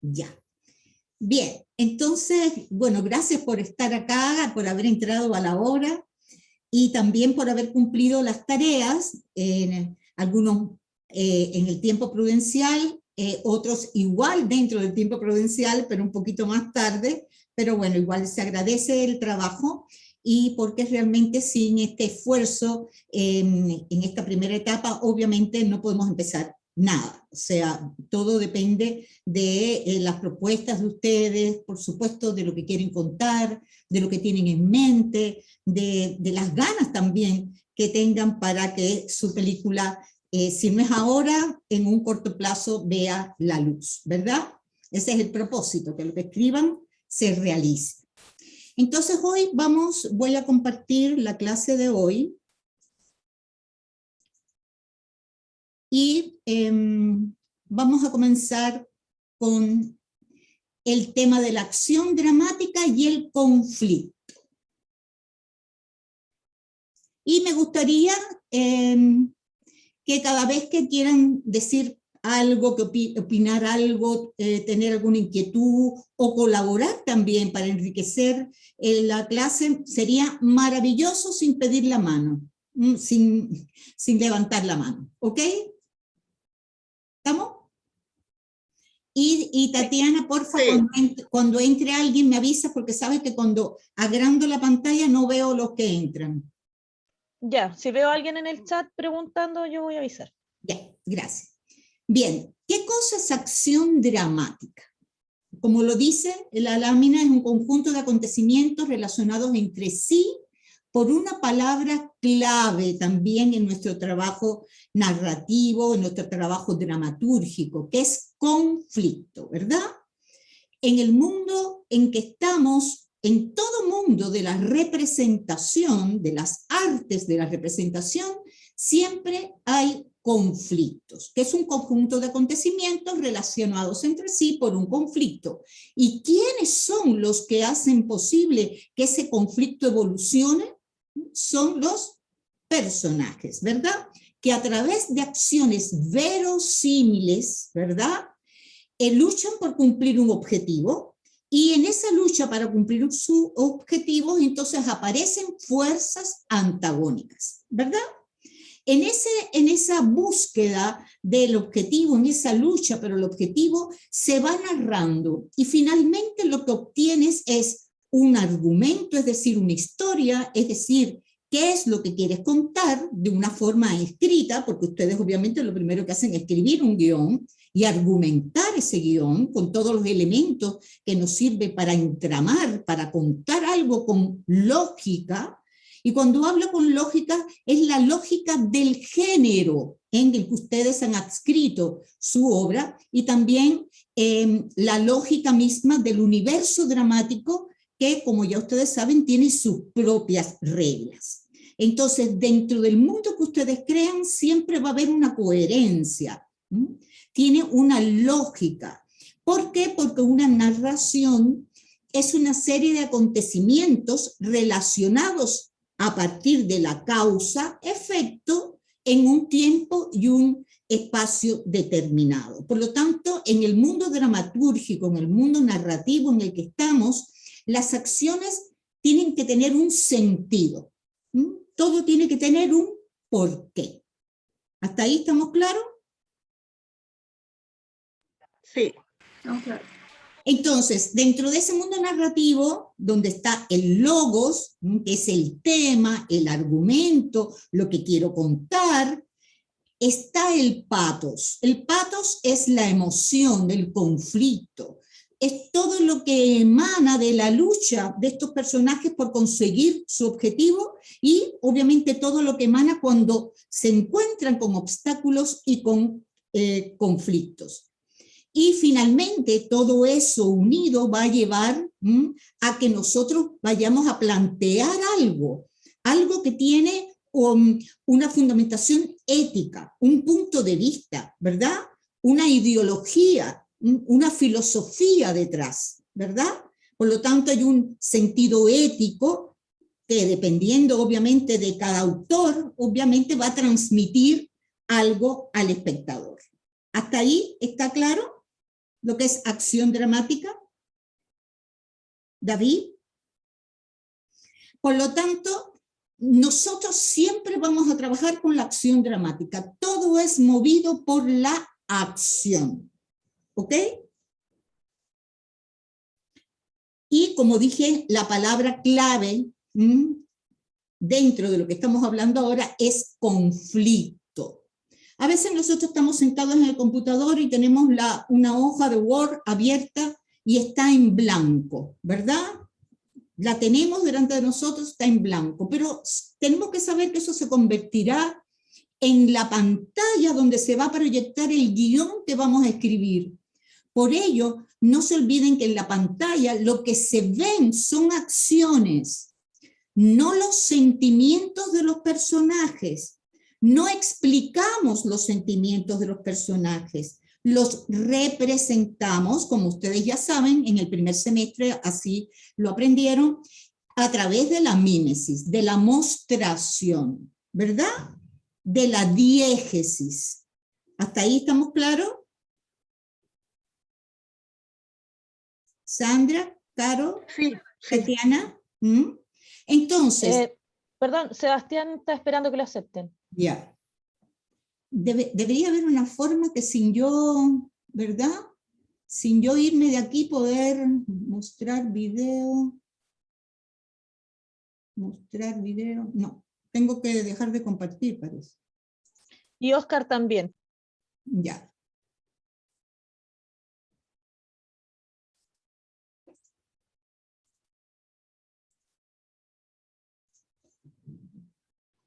Ya. Bien, entonces, bueno, gracias por estar acá, por haber entrado a la hora y también por haber cumplido las tareas, algunos en el tiempo prudencial, otros igual dentro del tiempo prudencial, pero un poquito más tarde, pero bueno, igual se agradece el trabajo y porque realmente sin este esfuerzo en esta primera etapa, obviamente no podemos empezar nada, o sea, todo depende de las propuestas de ustedes, por supuesto, de lo que quieren contar, de lo que tienen en mente, de las ganas también que tengan para que su película, si no es ahora, en un corto plazo vea la luz, ¿verdad? Ese es el propósito, que lo que escriban se realice. Entonces hoy voy a compartir la clase de hoy y vamos a comenzar con el tema de la acción dramática y el conflicto. Y me gustaría que cada vez que quieran decir algo, que opinar algo, tener alguna inquietud o colaborar también para enriquecer la clase, sería maravilloso sin pedir la mano, sin levantar la mano, ¿ok? ¿Estamos? Y Tatiana, porfa, sí. Cuando entre alguien me avisa, porque sabes que cuando agrando la pantalla no veo los que entran. Ya, si veo a alguien en el chat preguntando, yo voy a avisar. Ya, gracias. Bien, ¿qué cosa es acción dramática? Como lo dice la lámina, es un conjunto de acontecimientos relacionados entre sí por una palabra clave también en nuestro trabajo narrativo, en nuestro trabajo dramatúrgico, que es conflicto, ¿verdad? En el mundo en que estamos, en todo mundo de la representación, de las artes de la representación, siempre hay conflictos, que es un conjunto de acontecimientos relacionados entre sí por un conflicto. ¿Y quiénes son los que hacen posible que ese conflicto evolucione? Son los personajes, ¿verdad? Que a través de acciones verosímiles, ¿verdad? Luchan por cumplir un objetivo, y en esa lucha para cumplir su objetivo, entonces aparecen fuerzas antagónicas, ¿verdad? En esa búsqueda del objetivo, en esa lucha por el objetivo, se va narrando, y finalmente lo que obtienes es un argumento, es decir, una historia, es decir, qué es lo que quieres contar de una forma escrita, porque ustedes obviamente lo primero que hacen es escribir un guión y argumentar ese guión con todos los elementos que nos sirve para entramar, para contar algo con lógica. Y cuando hablo con lógica, es la lógica del género en el que ustedes han adscrito su obra, y también la lógica misma del universo dramático, que, como ya ustedes saben, tiene sus propias reglas. Entonces, dentro del mundo que ustedes crean, siempre va a haber una coherencia, tiene una lógica. ¿Por qué? Porque una narración es una serie de acontecimientos relacionados a partir de la causa-efecto en un tiempo y un espacio determinado. Por lo tanto, en el mundo dramatúrgico, en el mundo narrativo en el que estamos, las acciones tienen que tener un sentido. Todo tiene que tener un porqué. ¿Hasta ahí estamos claros? Sí. Okay. Entonces, dentro de ese mundo narrativo, donde está el logos, que es el tema, el argumento, lo que quiero contar, está el patos. El patos es la emoción del conflicto. Es todo lo que emana de la lucha de estos personajes por conseguir su objetivo, y obviamente todo lo que emana cuando se encuentran con obstáculos y con conflictos. Y finalmente todo eso unido va a llevar a que nosotros vayamos a plantear algo que tiene una fundamentación ética, un punto de vista, ¿verdad? Una ideología, una filosofía detrás, ¿verdad? Por lo tanto, hay un sentido ético que, dependiendo obviamente de cada autor, obviamente va a transmitir algo al espectador. ¿Hasta ahí está claro? lo que es acción dramática? David. Por lo tanto, nosotros siempre vamos a trabajar con la acción dramática. Todo es movido por la acción. ¿Ok? Y como dije, la palabra clave dentro de lo que estamos hablando ahora es conflicto. A veces nosotros estamos sentados en el computador y tenemos una hoja de Word abierta y está en blanco, ¿verdad? La tenemos delante de nosotros, está en blanco, pero tenemos que saber que eso se convertirá en la pantalla donde se va a proyectar el guión que vamos a escribir. Por ello, no se olviden que en la pantalla lo que se ven son acciones, no los sentimientos de los personajes. No explicamos los sentimientos de los personajes, los representamos, como ustedes ya saben, en el primer semestre así lo aprendieron, a través de la mímesis, de la mostración, ¿verdad? De la diégesis. ¿Hasta ahí estamos claros? Sandra, Caro, Sí, sí. Tatiana. Entonces, perdón, Sebastián está esperando que lo acepten. ya. Debería haber una forma que sin yo, ¿verdad? Sin yo irme de aquí poder mostrar video. Mostrar video. No, tengo que dejar de compartir, parece. Y Oscar también. Ya.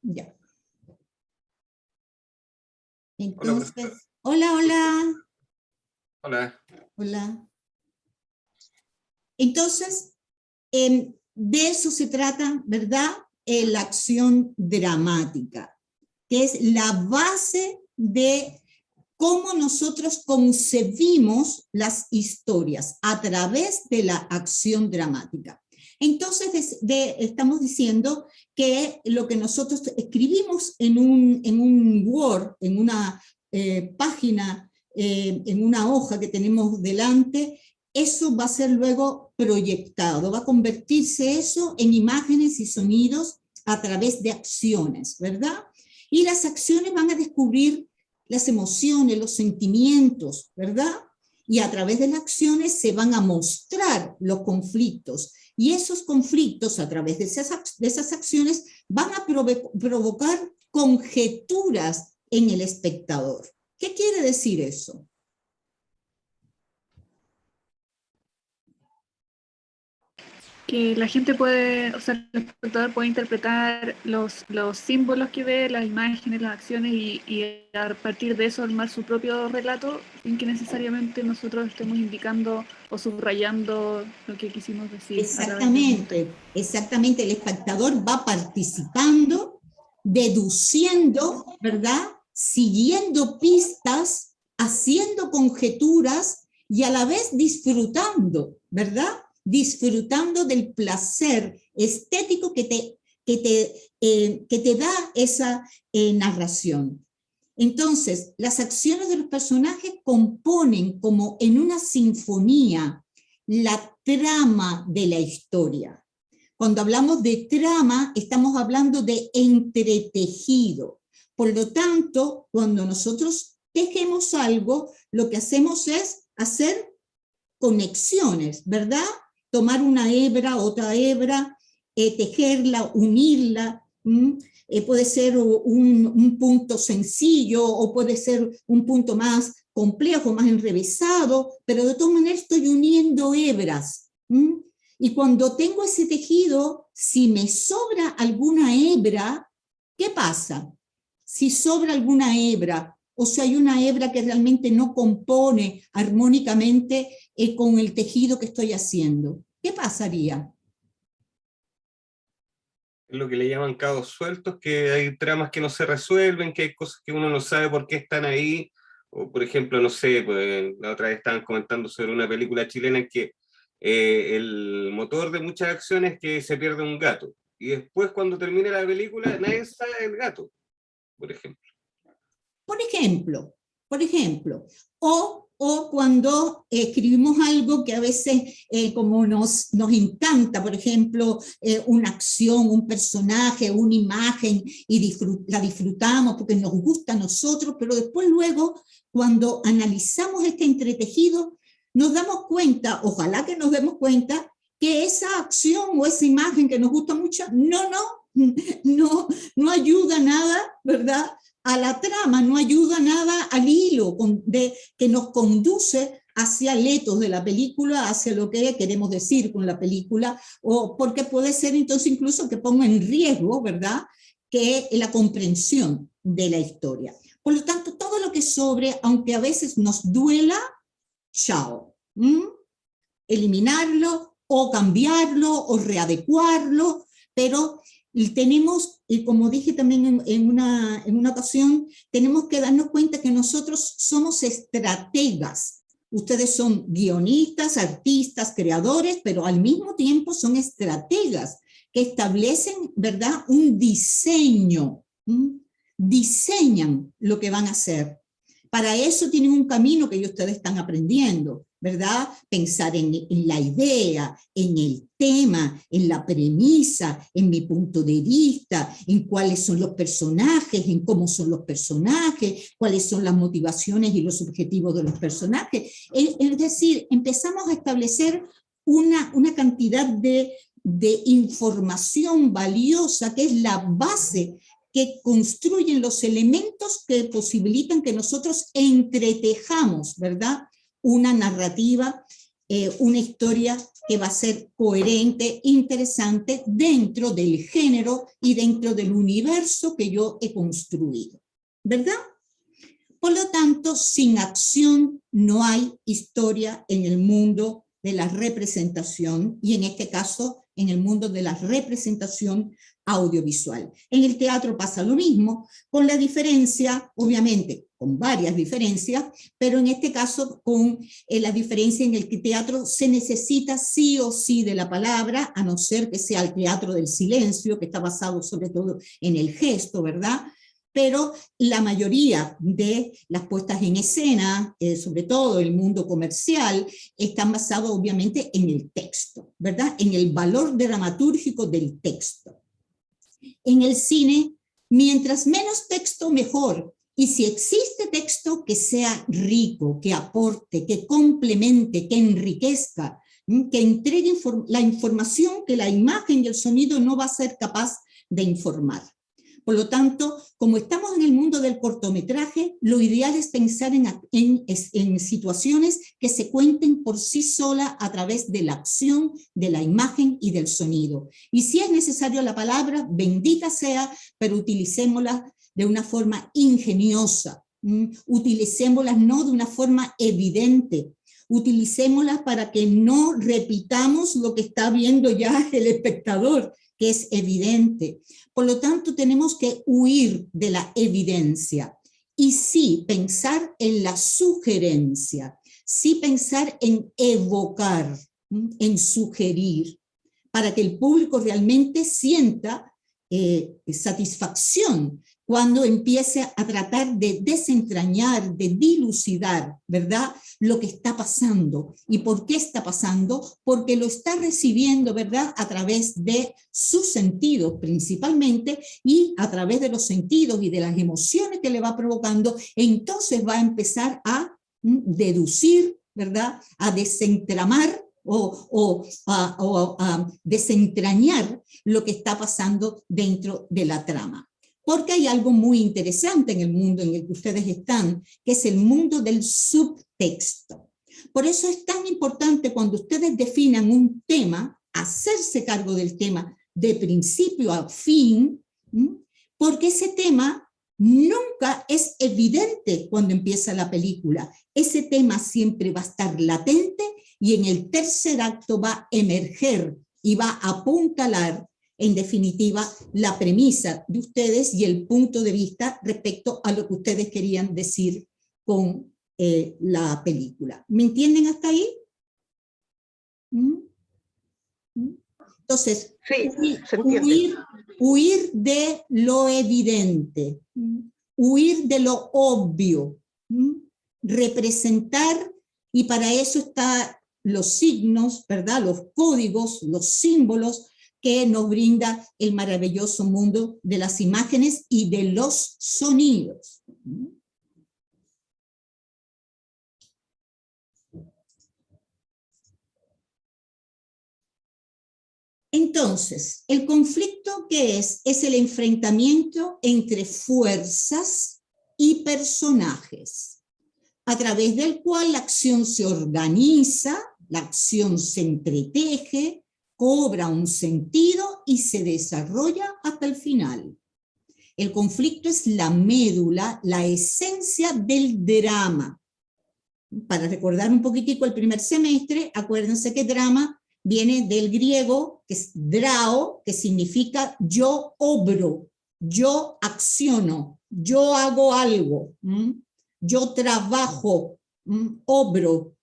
Ya. Entonces, hola, hola. Hola. Hola. Entonces, de eso se trata, ¿verdad? La acción dramática, que es la base de cómo nosotros concebimos las historias a través de la acción dramática. Entonces, estamos diciendo que lo que nosotros escribimos en un Word, en una página, en una hoja que tenemos delante, eso va a ser luego proyectado, va a convertirse eso en imágenes y sonidos a través de acciones, ¿verdad? Y las acciones van a descubrir las emociones, los sentimientos, ¿verdad? Y a través de las acciones se van a mostrar los conflictos. Y esos conflictos, a través de esas acciones, van a provocar conjeturas en el espectador. ¿Qué quiere decir eso? Que la gente puede, o sea, el espectador puede interpretar los símbolos que ve, las imágenes, las acciones y a partir de eso armar su propio relato sin que necesariamente nosotros estemos indicando o subrayando lo que quisimos decir. Exactamente, exactamente. El espectador va participando, deduciendo, ¿verdad? Siguiendo pistas, haciendo conjeturas y a la vez disfrutando, ¿verdad? Disfrutando del placer estético que te da esa narración. Entonces, las acciones de los personajes componen como en una sinfonía la trama de la historia. Cuando hablamos de trama, estamos hablando de entretejido. Por lo tanto, cuando nosotros tejemos algo, lo que hacemos es hacer conexiones, ¿verdad? Tomar una hebra, otra hebra, tejerla, unirla. Puede ser un punto sencillo o puede ser un punto más complejo, más enrevesado, pero de todas maneras estoy uniendo hebras. Y cuando tengo ese tejido, si me sobra alguna hebra, ¿qué pasa? Si sobra alguna hebra, o si hay una hebra que realmente no compone armónicamente con el tejido que estoy haciendo, ¿qué pasaría? Lo que le llaman cabos sueltos, que hay tramas que no se resuelven, que hay cosas que uno no sabe por qué están ahí, o por ejemplo, no sé, pues, la otra vez estaban comentando sobre una película chilena en que el motor de muchas acciones es que se pierde un gato, y después cuando termina la película nadie sabe el gato, por ejemplo. Por ejemplo, o o cuando escribimos algo que a veces como nos encanta, por ejemplo, una acción, un personaje, una imagen, y la disfrutamos porque nos gusta a nosotros, pero después luego, cuando analizamos este entretejido, nos damos cuenta, ojalá que nos demos cuenta, que esa acción o esa imagen que nos gusta mucho, no ayuda nada, ¿verdad?, a la trama, no ayuda nada al hilo que nos conduce hacia el etos de la película, hacia lo que queremos decir con la película, o porque puede ser entonces incluso que ponga en riesgo, ¿verdad?, que la comprensión de la historia. Por lo tanto, todo lo que sobre, aunque a veces nos duela, chao. Eliminarlo, o cambiarlo, o readecuarlo, pero tenemos, y como dije también en una ocasión, tenemos que darnos cuenta que nosotros somos estrategas. Ustedes son guionistas, artistas, creadores, pero al mismo tiempo son estrategas que establecen, ¿verdad?, un diseño. Diseñan lo que van a hacer. Para eso tienen un camino que ustedes están aprendiendo, ¿verdad? Pensar en la idea, en el tema, en la premisa, en mi punto de vista, en cuáles son los personajes, en cómo son los personajes, cuáles son las motivaciones y los objetivos de los personajes. Es decir, empezamos a establecer una cantidad de información valiosa que es la base que construyen los elementos que posibilitan que nosotros entretejamos, ¿verdad?, una narrativa, una historia que va a ser coherente, interesante dentro del género y dentro del universo que yo he construido, ¿verdad? Por lo tanto, sin acción no hay historia en el mundo de la representación, y en este caso en el mundo de la representación audiovisual. En el teatro pasa lo mismo, con la diferencia, obviamente, con varias diferencias, pero en este caso con la diferencia en el que el teatro se necesita sí o sí de la palabra, a no ser que sea el teatro del silencio, que está basado sobre todo en el gesto, ¿verdad? Pero la mayoría de las puestas en escena, sobre todo el mundo comercial, están basados obviamente en el texto, ¿verdad?, en el valor dramatúrgico del texto. En el cine, mientras menos texto, mejor. Y si existe texto, que sea rico, que aporte, que complemente, que enriquezca, que entregue la información que la imagen y el sonido no va a ser capaz de informar. Por lo tanto, como estamos en el mundo del cortometraje, lo ideal es pensar en situaciones que se cuenten por sí solas a través de la acción, de la imagen y del sonido. Y si es necesario la palabra, bendita sea, pero utilicémosla de una forma ingeniosa, utilicémoslas no de una forma evidente, utilicémoslas para que no repitamos lo que está viendo ya el espectador, que es evidente. Por lo tanto, tenemos que huir de la evidencia y sí pensar en la sugerencia, sí pensar en evocar, en sugerir, para que el público realmente sienta satisfacción cuando empiece a tratar de desentrañar, de dilucidar, ¿verdad?, lo que está pasando. ¿Y por qué está pasando? Porque lo está recibiendo, ¿verdad?, a través de sus sentidos principalmente, y a través de los sentidos y de las emociones que le va provocando, entonces va a empezar a deducir, ¿verdad?, a desentramar o a desentrañar lo que está pasando dentro de la trama. Porque hay algo muy interesante en el mundo en el que ustedes están, que es el mundo del subtexto. Por eso es tan importante cuando ustedes definan un tema, hacerse cargo del tema de principio a fin, porque ese tema nunca es evidente cuando empieza la película. Ese tema siempre va a estar latente y en el tercer acto va a emerger y va a apuntalar, en definitiva, la premisa de ustedes y el punto de vista respecto a lo que ustedes querían decir con la película. ¿Me entienden hasta ahí? Entonces, Sí, se entiende. Huir de lo evidente, huir de lo obvio, representar, y para eso están los signos, ¿verdad? Los códigos, los símbolos que nos brinda el maravilloso mundo de las imágenes y de los sonidos. Entonces, el conflicto, ¿qué es? Es el enfrentamiento entre fuerzas y personajes, a través del cual la acción se organiza, la acción se entreteje, cobra un sentido y se desarrolla hasta el final. El conflicto es la médula, la esencia del drama. Para recordar un poquitico el primer semestre, acuérdense que drama viene del griego, que es drao, que significa yo obro, yo acciono, yo hago algo, yo trabajo, obro.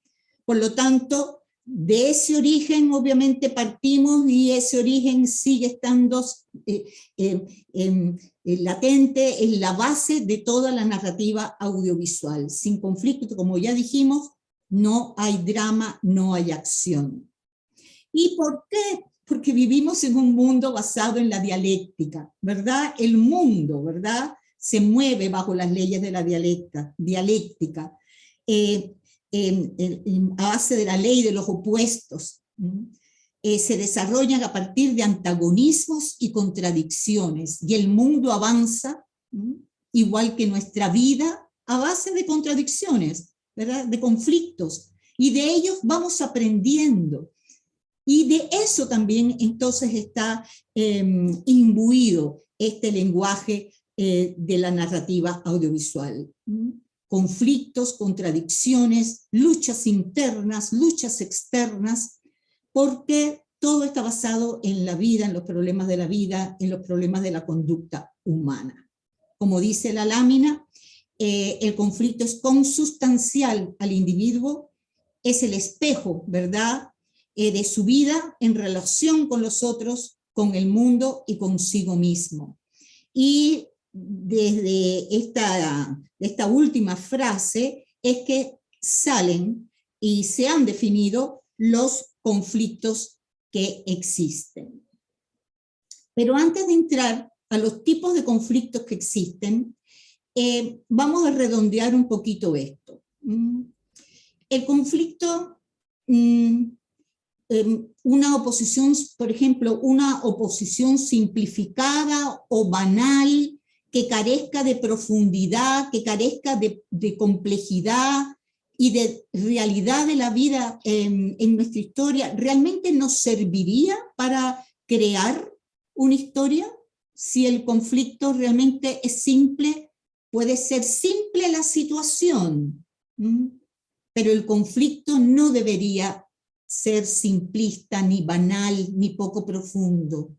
Por lo tanto, de ese origen obviamente partimos y ese origen sigue estando latente en la base de toda la narrativa audiovisual. Sin conflicto, como ya dijimos, no hay drama, no hay acción. ¿Y por qué? Porque vivimos en un mundo basado en la dialéctica, ¿verdad? El mundo, ¿verdad?, se mueve bajo las leyes de la dialéctica, a base de la ley de los opuestos. Se desarrollan a partir de antagonismos y contradicciones, y el mundo avanza, igual que nuestra vida, a base de contradicciones, ¿verdad?, de conflictos, y de ellos vamos aprendiendo. Y de eso también entonces está imbuido este lenguaje de la narrativa audiovisual. Conflictos, contradicciones, luchas internas, luchas externas, porque todo está basado en la vida, en los problemas de la vida, en los problemas de la conducta humana. Como dice la lámina, el conflicto es consustancial al individuo, es el espejo, ¿verdad?, de su vida en relación con los otros, con el mundo y consigo mismo. Y desde esta última frase es que salen y se han definido los conflictos que existen. Pero antes de entrar a los tipos de conflictos que existen, vamos a redondear un poquito esto. El conflicto... una oposición, por ejemplo, una oposición simplificada o banal, que carezca de profundidad, que carezca de complejidad y de realidad de la vida en nuestra historia, ¿realmente nos serviría para crear una historia? Si el conflicto realmente es simple, puede ser simple la situación, pero el conflicto no debería ser simplista, ni banal, ni poco profundo.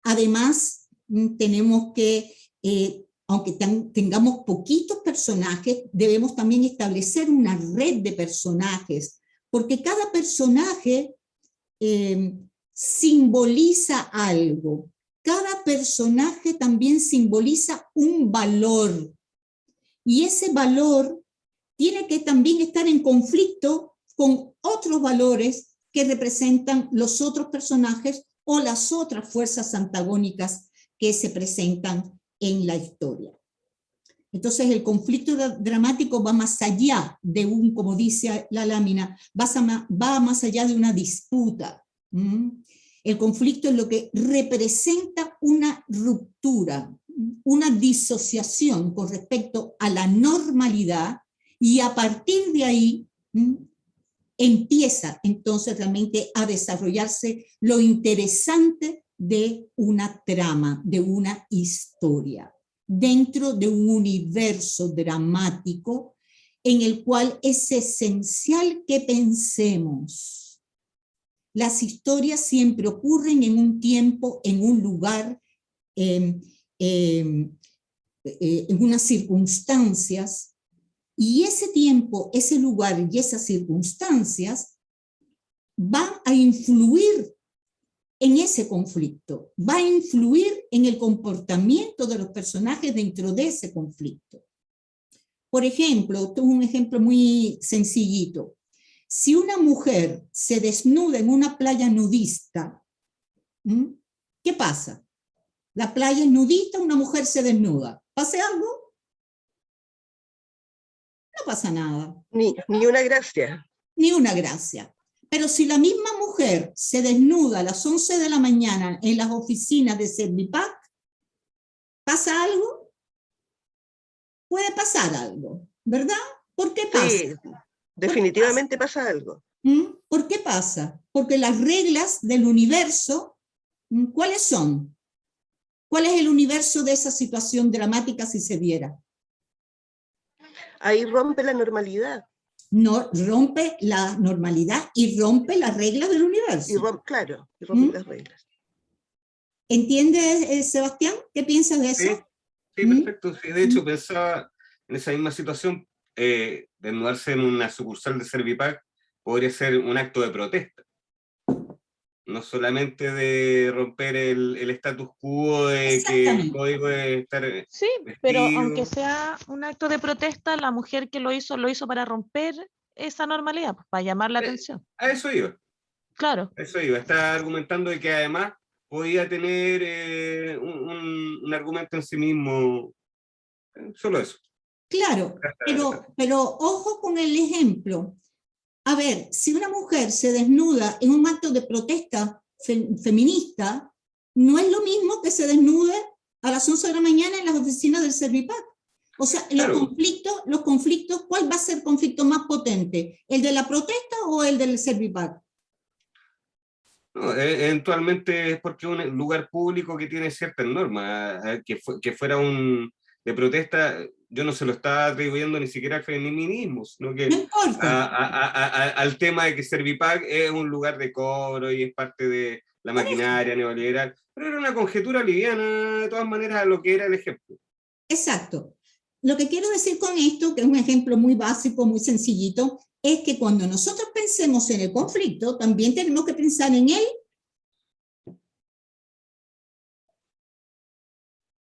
Además, tenemos que, aunque tengamos poquitos personajes, debemos también establecer una red de personajes, porque cada personaje simboliza algo. Cada personaje también simboliza un valor, y ese valor tiene que también estar en conflicto con otros valores que representan los otros personajes o las otras fuerzas antagónicas que se presentan en la historia. Entonces el conflicto dramático va más allá de como dice la lámina, va más allá de una disputa. El conflicto es lo que representa una ruptura, una disociación con respecto a la normalidad, y a partir de ahí empieza entonces realmente a desarrollarse lo interesante de una trama, de una historia, dentro de un universo dramático en el cual es esencial que pensemos. Las historias siempre ocurren en un tiempo, en un lugar, en unas circunstancias, y ese tiempo, ese lugar y esas circunstancias van a influir en ese conflicto, va a influir en el comportamiento de los personajes dentro de ese conflicto. Por ejemplo, esto es un ejemplo muy sencillito. Si una mujer se desnuda en una playa nudista, ¿qué pasa? La playa es nudista, una mujer se desnuda. ¿Pasa algo? No pasa nada. Ni una gracia. Ni una gracia. Pero si la misma mujer se desnuda a las 11 de la mañana en las oficinas de Servipack, ¿pasa algo? Puede pasar algo, ¿verdad? ¿Por qué pasa? Sí, definitivamente pasa algo. ¿Por qué pasa? Porque las reglas del universo, ¿cuáles son? ¿Cuál es el universo de esa situación dramática si se diera? Ahí rompe la normalidad. No, rompe la normalidad y rompe las reglas del universo. Y rompe las reglas. ¿Entiendes, Sebastián? ¿Qué piensas de eso? Sí, perfecto. Sí, de hecho, pensaba en esa misma situación, desnudarse en una sucursal de Servipack podría ser un acto de protesta. No solamente de romper el status quo de que el código de estar Sí, vestido. pero aunque sea un acto de protesta, la mujer que lo hizo para romper esa normalidad, pues, para llamar la atención. A eso iba. Claro. Eso iba. Está argumentando de que además podía tener un argumento en sí mismo. Solo eso. Claro, pero ojo con el ejemplo. A ver, si una mujer se desnuda en un acto de protesta feminista, no es lo mismo que se desnude a las 11 de la mañana en las oficinas del Servipack. O sea, Claro. los conflictos, ¿cuál va a ser el conflicto más potente? ¿El de la protesta o el del Servipack? No, eventualmente es porque es un lugar público que tiene ciertas normas. Que fuera un de protesta, yo no se lo estaba atribuyendo ni siquiera al feminismo, sino que No importa. al tema de que Servipack es un lugar de cobro y es parte de la maquinaria neoliberal, pero era una conjetura liviana de todas maneras a lo que era el ejemplo. Exacto. Lo que quiero decir con esto, que es un ejemplo muy básico, muy sencillito, es que cuando nosotros pensemos en el conflicto, también tenemos que pensar en él.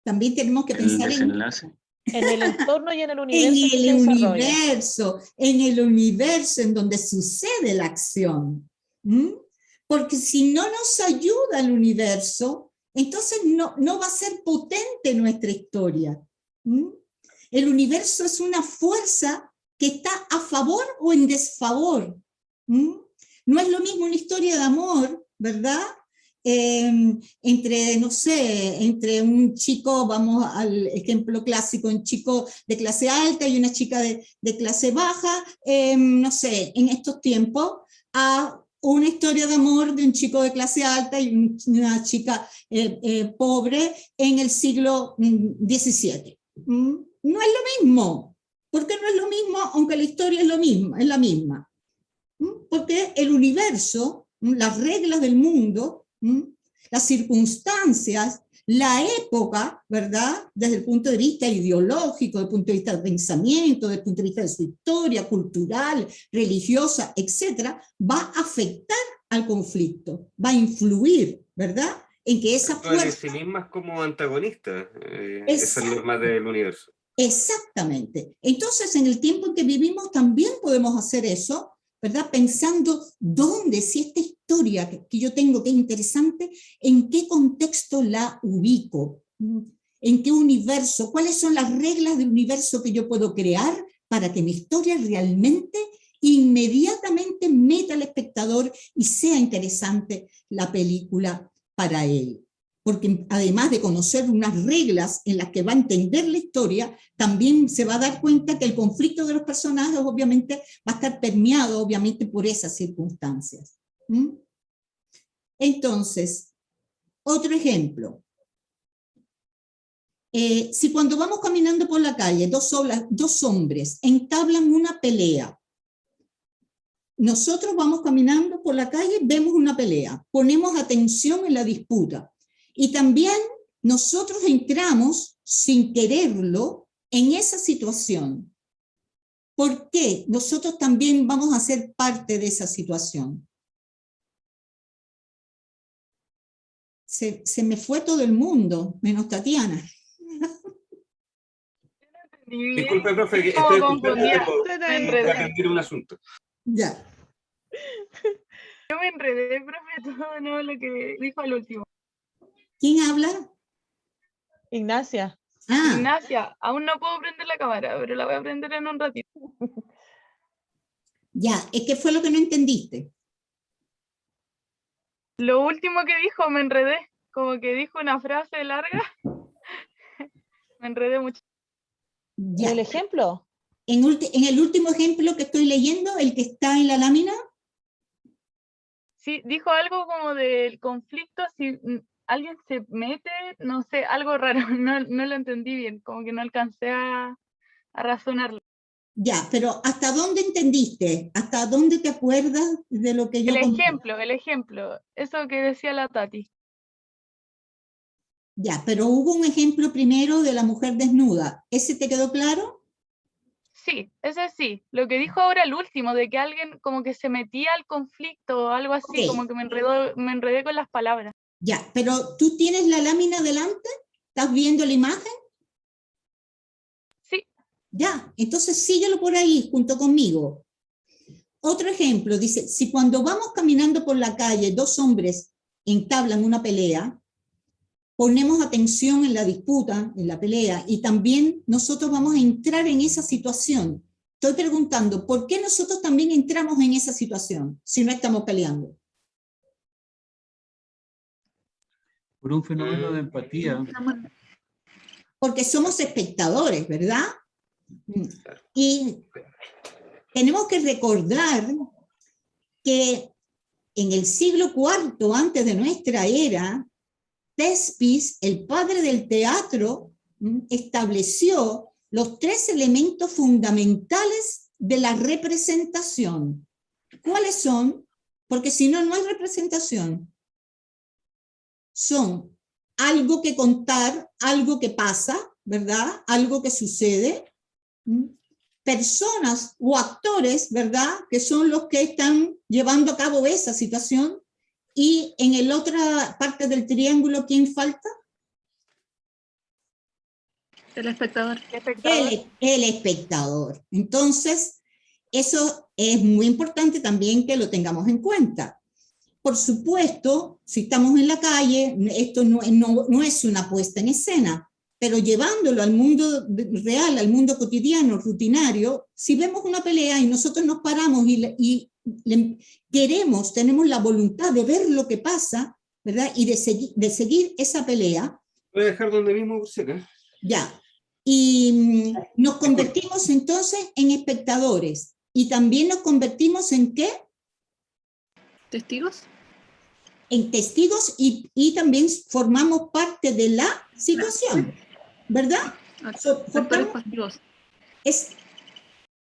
También tenemos que pensar en el entorno y en el universo. En el universo en donde sucede la acción. Porque si no nos ayuda el universo, entonces no va a ser potente nuestra historia. El universo es una fuerza que está a favor o en desfavor. No es lo mismo una historia de amor, ¿verdad? Entre un chico, vamos al ejemplo clásico, un chico de clase alta y una chica de clase baja, en estos tiempos, a una historia de amor de un chico de clase alta y una chica pobre en el siglo XVII. No es lo mismo. ¿Por qué no es lo mismo? Aunque la historia es la misma. Porque el universo, las reglas del mundo, las circunstancias, la época, ¿verdad? Desde el punto de vista ideológico, desde el punto de vista del pensamiento, desde el punto de vista de su historia cultural, religiosa, etcétera, va a afectar al conflicto, va a influir, ¿verdad? En que esa fuerza... En sí mismas como antagonistas, esas normas del universo. Exactamente. Entonces, en el tiempo en que vivimos también podemos hacer eso, ¿verdad? Pensando dónde, si esta historia que yo tengo que es interesante, en qué contexto la ubico, en qué universo, cuáles son las reglas del universo que yo puedo crear para que mi historia realmente inmediatamente meta al espectador y sea interesante la película para él. Porque además de conocer unas reglas en las que va a entender la historia, también se va a dar cuenta que el conflicto de los personajes obviamente va a estar permeado obviamente por esas circunstancias. Entonces, otro ejemplo. Si cuando vamos caminando por la calle, dos hombres entablan una pelea, nosotros vamos caminando por la calle, vemos una pelea, ponemos atención en la disputa. Y también nosotros entramos, sin quererlo, en esa situación. ¿Por qué? Nosotros también vamos a ser parte de esa situación. Se me fue todo el mundo, menos Tatiana. entendí bien. Disculpe, profe, que Como estoy escuchando, confundida, pero me tengo que enredé. atender un asunto. Ya. Yo me enredé, profe, todo no lo que dijo al último. ¿Quién habla? Ignacia. Ah, Ignacia, aún no puedo prender la cámara, pero la voy a prender en un ratito. ya. ¿Qué fue lo que no entendiste? Lo último que dijo me enredé, como que dijo una frase larga, me enredé mucho. Ya. ¿El ejemplo? En el último ejemplo que estoy leyendo, el que está en la lámina, Sí, dijo algo como del conflicto, si alguien se mete, no sé, algo raro, no lo entendí bien, como que no alcancé a razonarlo. ya, pero ¿hasta dónde entendiste? ¿Hasta dónde te acuerdas de lo que yo conté? El ejemplo, eso que decía la Tati. Ya, pero hubo un ejemplo primero de la mujer desnuda. ¿Ese te quedó claro? Sí, ese sí. Lo que dijo ahora el último, de que alguien como que se metía al conflicto o algo así, Ok. como que me enredé con las palabras. Ya, pero ¿tú tienes la lámina delante? ¿Estás viendo la imagen? Sí, Ya, entonces síguelo por ahí junto conmigo. Otro ejemplo, dice, si cuando vamos caminando por la calle dos hombres entablan una pelea, ponemos atención en la disputa, en la pelea, y también nosotros vamos a entrar en esa situación. Estoy preguntando, ¿por qué nosotros también entramos en esa situación si no estamos peleando? Por un fenómeno de empatía. Porque somos espectadores, ¿verdad? Y tenemos que recordar que en el siglo IV antes de nuestra era, Thespis, el padre del teatro, estableció los tres elementos fundamentales de la representación. ¿Cuáles son? Porque si no, no hay representación. Son algo que contar, algo que pasa, ¿verdad? Algo que sucede. Personas o actores, ¿verdad? Que son los que están llevando a cabo esa situación. Y en la otra parte del triángulo, ¿quién falta? El espectador. El espectador. Entonces, eso es muy importante también que lo tengamos en cuenta. Por supuesto, si estamos en la calle, esto no es una puesta en escena, pero llevándolo al mundo real, al mundo cotidiano, rutinario, si vemos una pelea y nosotros nos paramos y tenemos la voluntad de ver lo que pasa, ¿verdad? Y de seguir esa pelea. Voy a dejar donde mismo, Bursera. Ya. Y nos convertimos entonces en espectadores. Y también nos convertimos en ¿qué? ¿Testigos? En testigos y también formamos parte de la situación, ¿verdad? Actores pasivos.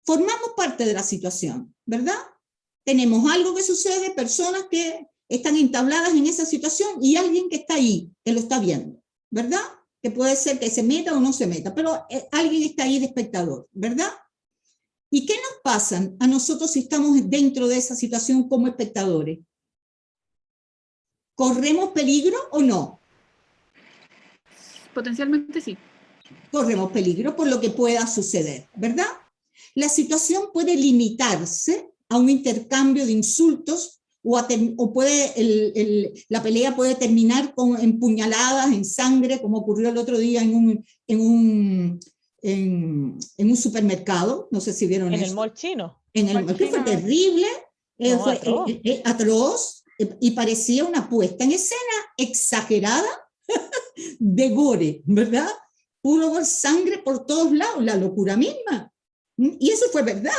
Formamos parte de la situación, ¿verdad? Tenemos algo que sucede, personas que están entabladas en esa situación y alguien que está ahí, que lo está viendo, ¿verdad? Que puede ser que se meta o no se meta, pero alguien está ahí de espectador, ¿verdad? ¿Y qué nos pasa a nosotros si estamos dentro de esa situación como espectadores? ¿Corremos peligro o no? Potencialmente sí. Corremos peligro por lo que pueda suceder, ¿verdad? La situación puede limitarse a un intercambio de insultos o la pelea puede terminar con empuñaladas en sangre, como ocurrió el otro día en un supermercado. No sé si vieron eso. En el mall chino. En el mall, que fue terrible, No, fue atroz. atroz, y parecía una puesta en escena exagerada de gore, ¿verdad? Puro ver sangre por todos lados, la locura misma. Y eso fue verdad.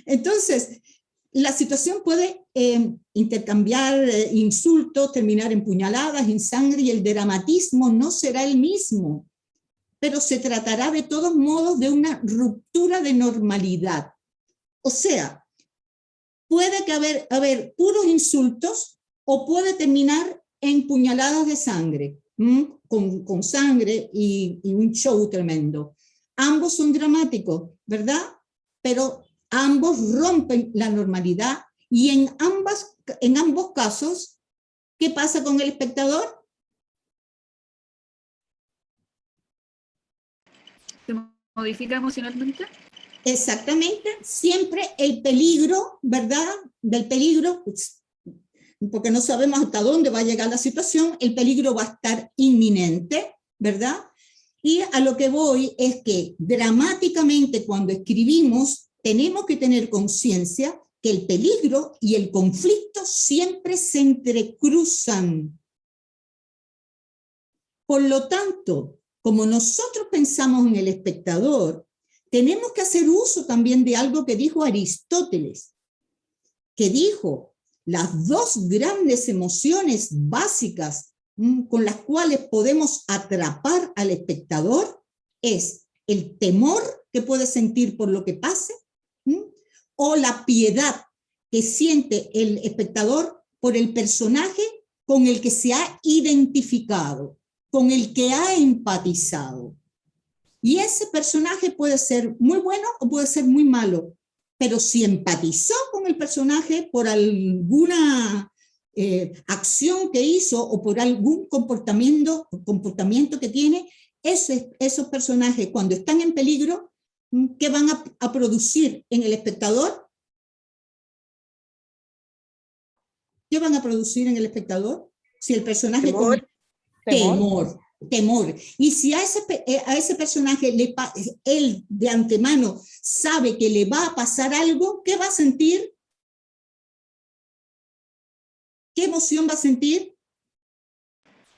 Entonces, la situación puede intercambiar insultos, terminar en puñaladas, en sangre, y el dramatismo no será el mismo, pero se tratará de todos modos de una ruptura de normalidad. O sea, puede que haber puros insultos o puede terminar en puñaladas de sangre, con sangre y un show tremendo. Ambos son dramáticos, ¿verdad? Pero ambos rompen la normalidad y en ambos casos, ¿qué pasa con el espectador? Se modifica emocionalmente. Exactamente, siempre el peligro, ¿verdad? Del peligro, pues, porque no sabemos hasta dónde va a llegar la situación, el peligro va a estar inminente, ¿verdad? Y a lo que voy es que dramáticamente cuando escribimos tenemos que tener conciencia que el peligro y el conflicto siempre se entrecruzan. Por lo tanto, como nosotros pensamos en el espectador, tenemos que hacer uso también de algo que dijo Aristóteles, que dijo, las dos grandes emociones básicas con las cuales podemos atrapar al espectador es el temor que puede sentir por lo que pase o la piedad que siente el espectador por el personaje con el que se ha identificado, con el que ha empatizado. Y ese personaje puede ser muy bueno o puede ser muy malo, pero si empatizó con el personaje por alguna acción que hizo o por algún comportamiento que tiene, esos personajes cuando están en peligro, ¿qué van a producir en el espectador? ¿Qué van a producir en el espectador? Si el personaje... Temor. Y si a ese personaje, él de antemano sabe que le va a pasar algo, ¿qué va a sentir? ¿Qué emoción va a sentir?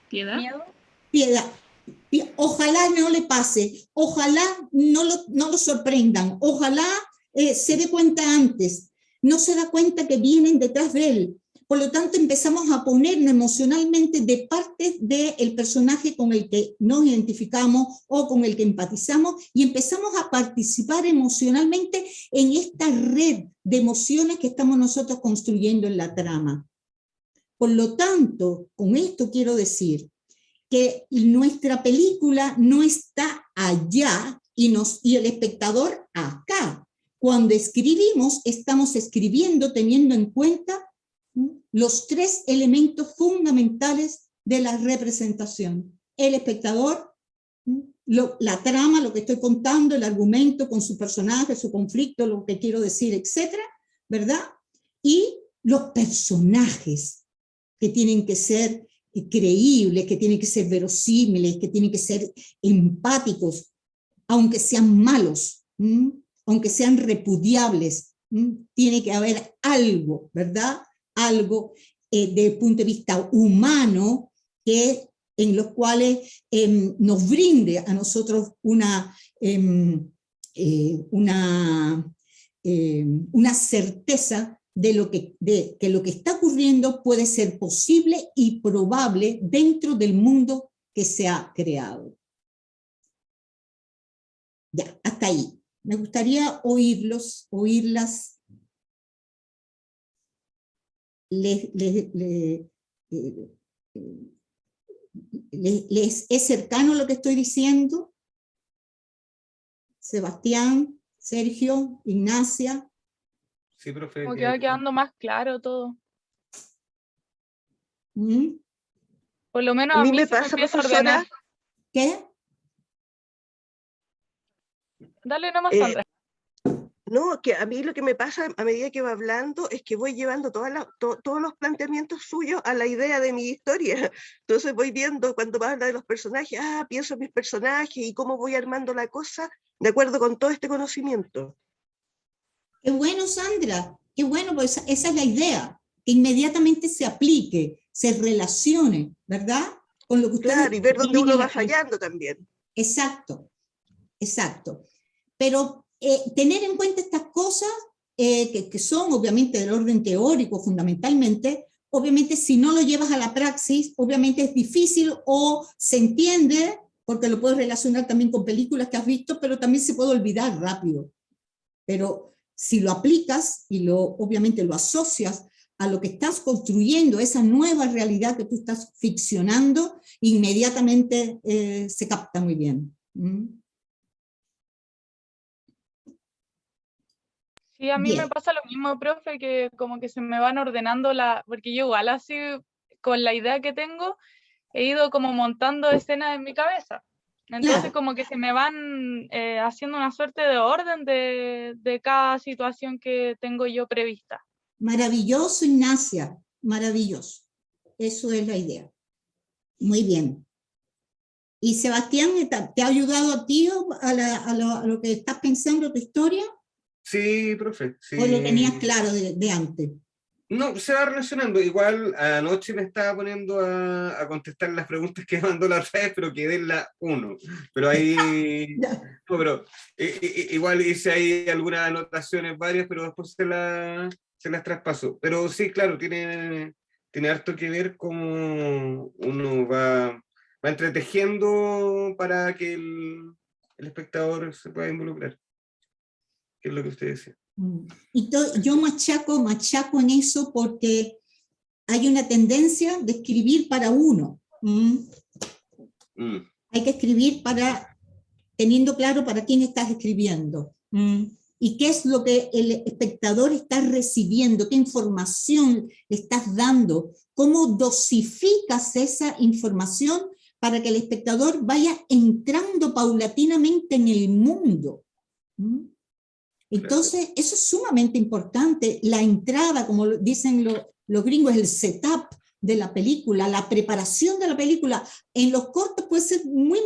¿Piedad? ¿Miedo? Piedad. Ojalá no le pase, ojalá no lo sorprendan, ojalá se dé cuenta antes, no se da cuenta que vienen detrás de él. Por lo tanto, empezamos a ponernos emocionalmente de parte del personaje con el que nos identificamos o con el que empatizamos y empezamos a participar emocionalmente en esta red de emociones que estamos nosotros construyendo en la trama. Por lo tanto, con esto quiero decir que nuestra película no está allá y el espectador acá. Cuando escribimos, estamos escribiendo teniendo en cuenta los tres elementos fundamentales de la representación. El espectador, la trama, lo que estoy contando, el argumento con su personaje, su conflicto, lo que quiero decir, etcétera, ¿verdad? Y los personajes que tienen que ser creíbles, que tienen que ser verosímiles, que tienen que ser empáticos, aunque sean malos, aunque sean repudiables, tiene que haber algo, ¿verdad? Algo desde el punto de vista humano en los cuales nos brinde a nosotros una certeza de que lo que está ocurriendo puede ser posible y probable dentro del mundo que se ha creado. Ya, hasta ahí. Me gustaría oírlas. ¿Les es cercano lo que estoy diciendo? Sebastián, Sergio, Ignacia. Sí, profe. Como que va quedando más claro todo. Por lo menos A a mí mí me se me pasa, empieza a ordenar. profesora, ¿Qué? Dale nomás, Sandra. no, que a mí lo que me pasa a medida que va hablando es que voy llevando todos los planteamientos suyos a la idea de mi historia. Entonces voy viendo cuando habla de los personajes, pienso en mis personajes y cómo voy armando la cosa de acuerdo con todo este conocimiento. Qué bueno, Sandra, qué bueno, pues esa es la idea, que inmediatamente se aplique, se relacione, ¿verdad? Con lo que ustedes Claro, y ver dónde tienen en uno la va fallando también. Exacto, exacto. Pero tener en cuenta estas cosas que son obviamente del orden teórico fundamentalmente, obviamente si no lo llevas a la praxis, obviamente es difícil o se entiende, porque lo puedes relacionar también con películas que has visto, pero también se puede olvidar rápido. Pero si lo aplicas y obviamente lo asocias a lo que estás construyendo, esa nueva realidad que tú estás ficcionando, inmediatamente se capta muy bien. Sí, a mí me Bien. pasa lo mismo, profe, que como que se me van ordenando porque yo igual así, con la idea que tengo, he ido como montando escenas en mi cabeza. Entonces Claro. como que se me van haciendo una suerte de orden de cada situación que tengo yo prevista. Maravilloso, Ignacia, maravilloso. Eso es la idea. Muy bien. ¿Y Sebastián, te ha ayudado a ti a lo que estás pensando, tu historia? Sí, profe, sí. ¿O lo tenías claro de antes? No, se va relacionando. Igual anoche me estaba poniendo a contestar las preguntas que mandó la otra vez, pero quedé en la 1. Pero ahí, Ya. no, pero igual hice ahí algunas anotaciones varias, pero después se las traspaso. Pero sí, claro, tiene harto que ver cómo uno va entretejiendo para que el espectador se pueda involucrar, que es lo que usted decía. Y yo machaco en eso porque hay una tendencia de escribir para uno. Hay que escribir teniendo claro para quién estás escribiendo. Y qué es lo que el espectador está recibiendo, qué información le estás dando, cómo dosificas esa información para que el espectador vaya entrando paulatinamente en el mundo. Entonces, eso es sumamente importante. La entrada, como dicen los gringos, el setup de la película, la preparación de la película. En los cortos puede ser muy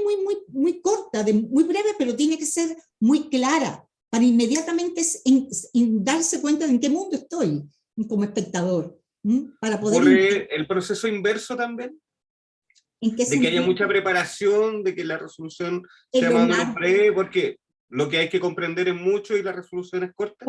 corta, muy breve, pero tiene que ser muy clara para inmediatamente darse cuenta de en qué mundo estoy como espectador. Para poder... ¿Ocurre el proceso inverso también? ¿En qué de que haya sentido? mucha preparación, de que la resolución En sea lo más o menos largo. breve, porque lo que hay que comprender es mucho y la resolución es corta.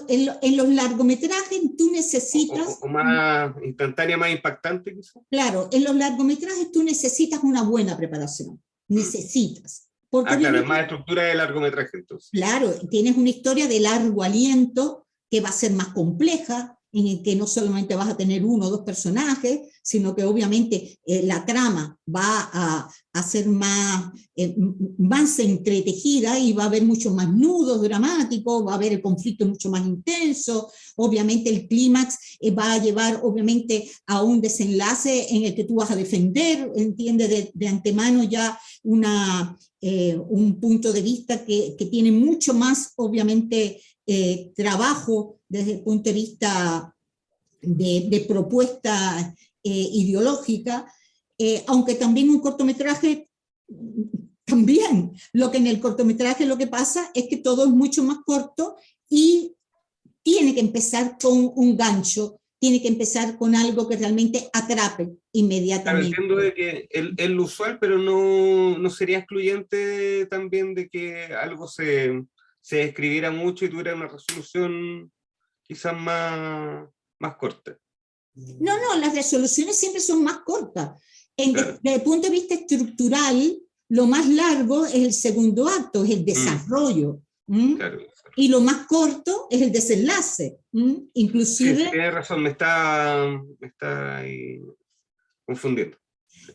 En los largometrajes tú necesitas... O más instantánea, más impactante, quizás. Claro, en los largometrajes tú necesitas una buena preparación. Necesitas. Porque Claro, es más estructura de largometraje, entonces. Claro, tienes una historia de largo aliento que va a ser más compleja, en el que no solamente vas a tener uno o dos personajes, sino que obviamente la trama va a ser más entretejida y va a haber muchos más nudos dramáticos, va a haber el conflicto mucho más intenso, obviamente el clímax va a llevar obviamente a un desenlace en el que tú vas a defender, entiende de antemano ya un punto de vista que tiene mucho más obviamente trabajo desde el punto de vista de propuesta ideológica, aunque también un cortometraje, también, lo que en el cortometraje lo que pasa es que todo es mucho más corto y tiene que empezar con un gancho, tiene que empezar con algo que realmente atrape inmediatamente. Claro, entiendo de que es lo usual, pero no sería excluyente también de que algo se escribiera mucho y tuviera una resolución quizás más corta. No, las resoluciones siempre son más cortas. Claro. Desde el punto de vista estructural, lo más largo es el segundo acto, es el desarrollo. Claro. Y lo más corto es el desenlace. Inclusive, sí, tiene razón, me está ahí confundiendo.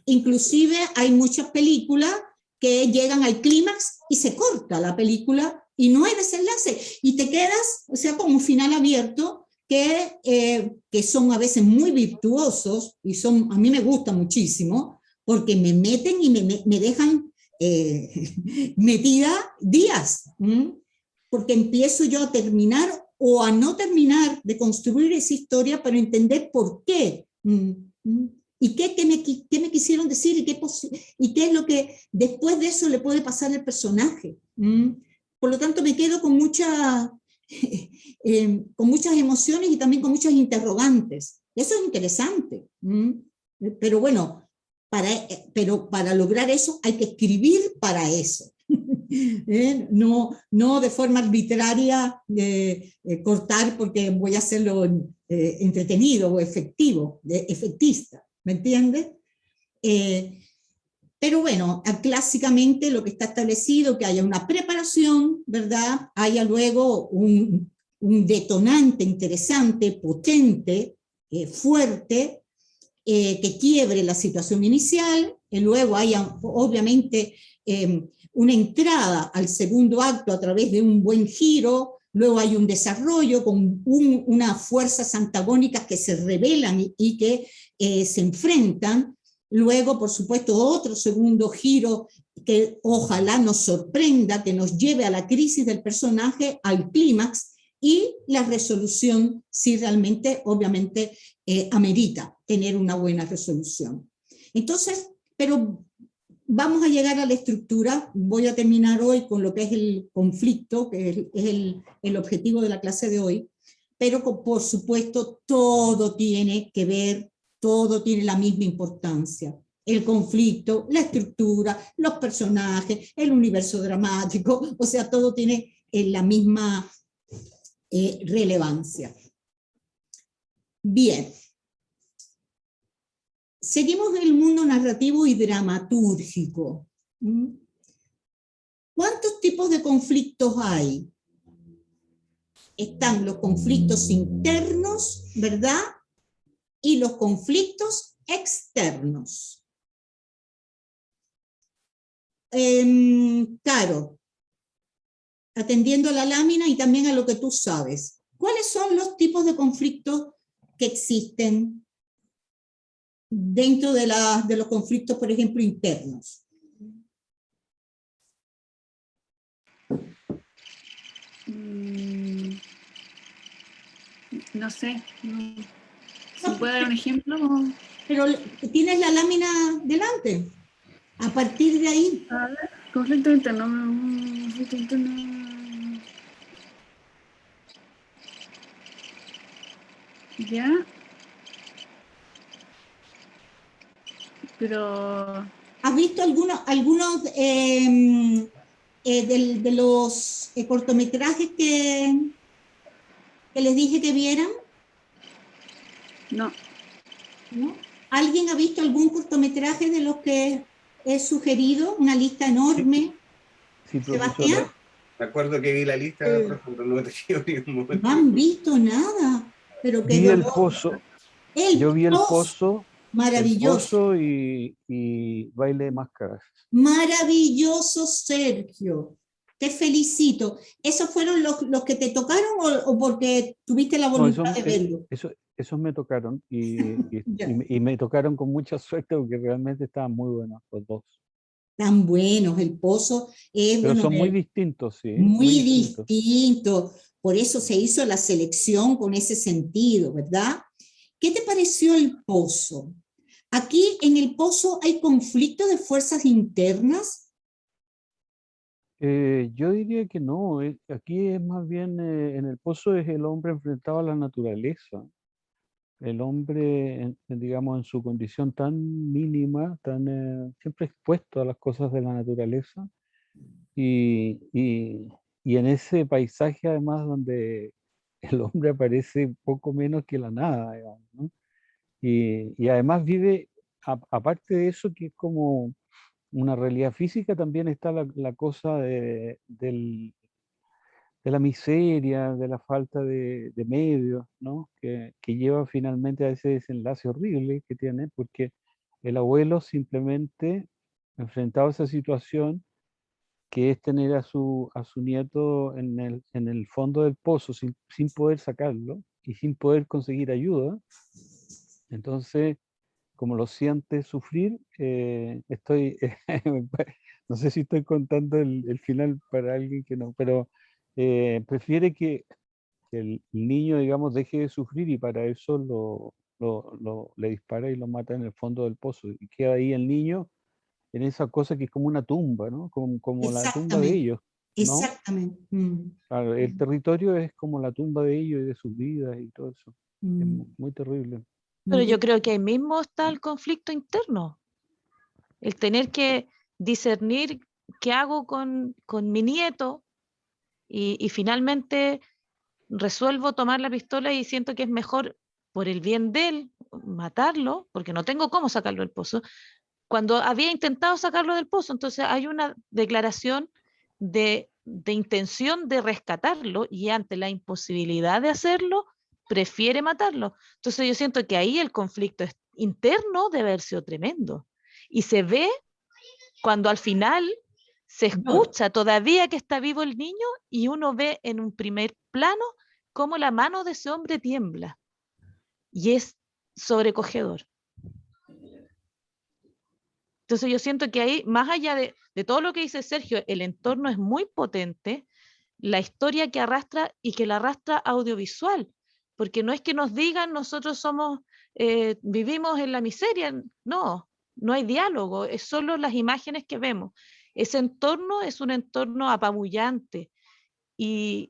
Inclusive hay muchas películas que llegan al clímax y se corta la película y no hay desenlace. Y te quedas, o sea, con un final abierto que son a veces muy virtuosos y a mí me gusta muchísimo porque me meten y me dejan metida días. Porque empiezo yo a terminar o a no terminar de construir esa historia para entender por qué. ¿Y qué me quisieron decir? ¿Y qué es lo que después de eso le puede pasar al personaje? Por lo tanto, me quedo con muchas emociones y también con muchas interrogantes. Eso es interesante. Pero bueno, para lograr eso hay que escribir para eso. No de forma arbitraria cortar porque voy a hacerlo entretenido o efectista, ¿me entiendes? Pero bueno, clásicamente lo que está establecido es que haya una preparación, ¿verdad? Haya luego un detonante interesante, potente, fuerte, que quiebre la situación inicial, y luego haya obviamente una entrada al segundo acto a través de un buen giro, luego hay un desarrollo con unas fuerzas antagónicas que se revelan y que se enfrentan, luego por supuesto otro segundo giro que ojalá nos sorprenda, que nos lleve a la crisis del personaje, al clímax, y la resolución, si realmente, obviamente, amerita tener una buena resolución. Entonces, pero vamos a llegar a la estructura. Voy a terminar hoy con lo que es el conflicto, que es el objetivo de la clase de hoy, pero por supuesto todo tiene que ver, todo tiene la misma importancia. El conflicto, la estructura, los personajes, el universo dramático, o sea, todo tiene la misma relevancia. Bien. Seguimos en el mundo narrativo y dramatúrgico. ¿Cuántos tipos de conflictos hay? Están los conflictos internos, ¿verdad? Y los conflictos externos. Caro, atendiendo a la lámina y también a lo que tú sabes, ¿cuáles son los tipos de conflictos que existen dentro de los conflictos, por ejemplo, internos? No sé. ¿Se puede dar un ejemplo? Pero tienes la lámina delante. A partir de ahí. A ver, conflicto interno. Conflicto interno. ¿Ya? Pero... ¿Has visto algunos de los cortometrajes que les dije que vieran? No. ¿No? ¿Alguien ha visto algún cortometraje de los que he sugerido? Una lista enorme. Sí, Sebastián. Me acuerdo que vi la lista, pero no te quiero ni un momento. No han visto nada. Pero vi el pozo. Yo vi el pozo. Maravilloso. El pozo y Baile de Máscaras. Maravilloso, Sergio. Te felicito. ¿Esos fueron los que te tocaron o porque tuviste la voluntad de verlo? Esos me tocaron y me tocaron con mucha suerte porque realmente estaban muy buenos los dos. Tan buenos, el pozo es... Pero bueno, son muy distintos, sí. Muy distintos. Por eso se hizo la selección con ese sentido, ¿verdad? ¿Qué te pareció el pozo? Aquí en el pozo hay conflicto de fuerzas internas. Yo diría que no. Aquí es más bien, en el pozo es el hombre enfrentado a la naturaleza. El hombre, digamos, en su condición tan mínima, tan siempre expuesto a las cosas de la naturaleza. Y en ese paisaje, además, donde el hombre aparece poco menos que la nada, digamos, ¿no? Y además vive, aparte de eso, que es como una realidad física, también está la cosa de la miseria, de la falta de medios, ¿no? Que lleva finalmente a ese desenlace horrible que tiene, porque el abuelo simplemente, enfrentado a esa situación, que es tener a su nieto en el fondo del pozo sin poder sacarlo y sin poder conseguir ayuda. Entonces, como lo siente sufrir, no sé si estoy contando el final para alguien que no, pero prefiere que el niño, digamos, deje de sufrir y para eso le dispara y lo mata en el fondo del pozo. Y queda ahí el niño en esa cosa que es como una tumba, ¿no? Como la tumba de ellos, ¿no? Exactamente. Claro, el territorio es como la tumba de ellos y de sus vidas y todo eso. Es muy terrible. Pero yo creo que ahí mismo está el conflicto interno. El tener que discernir qué hago con mi nieto y finalmente resuelvo tomar la pistola y siento que es mejor por el bien de él matarlo, porque no tengo cómo sacarlo del pozo, cuando había intentado sacarlo del pozo. Entonces hay una declaración de intención de rescatarlo y ante la imposibilidad de hacerlo, prefiere matarlo. Entonces yo siento que ahí el conflicto interno debe haber sido tremendo. Y se ve cuando al final se escucha todavía que está vivo el niño y uno ve en un primer plano cómo la mano de ese hombre tiembla. Y es sobrecogedor. Entonces yo siento que ahí, más allá de todo lo que dice Sergio, el entorno es muy potente, la historia que arrastra y que la arrastra audiovisual, porque no es que nos digan nosotros somos, vivimos en la miseria, no, no hay diálogo, es solo las imágenes que vemos. Ese entorno es un entorno apabullante y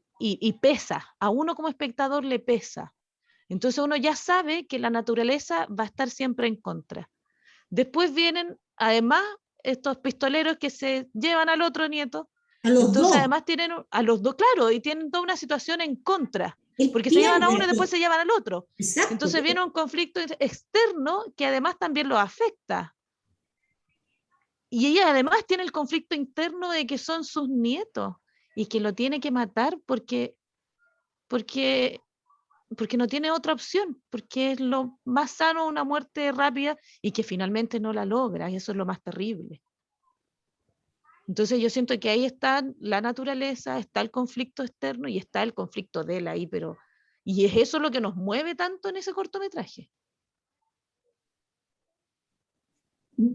pesa, a uno como espectador le pesa. Entonces uno ya sabe que la naturaleza va a estar siempre en contra. Después vienen, además, estos pistoleros que se llevan al otro nieto. A los Entonces, dos. además, tienen a los dos, claro, y tienen toda una situación en contra, Él porque se llevan a uno y pierde. después se llevan al otro. Exacto. Entonces viene un conflicto externo que además también los afecta. Y ella además tiene el conflicto interno de que son sus nietos y que lo tiene que matar porque no tiene otra opción, porque es lo más sano una muerte rápida y que finalmente no la logra, y eso es lo más terrible. Entonces yo siento que ahí está la naturaleza, está el conflicto externo y está el conflicto de él ahí, y es eso lo que nos mueve tanto en ese cortometraje.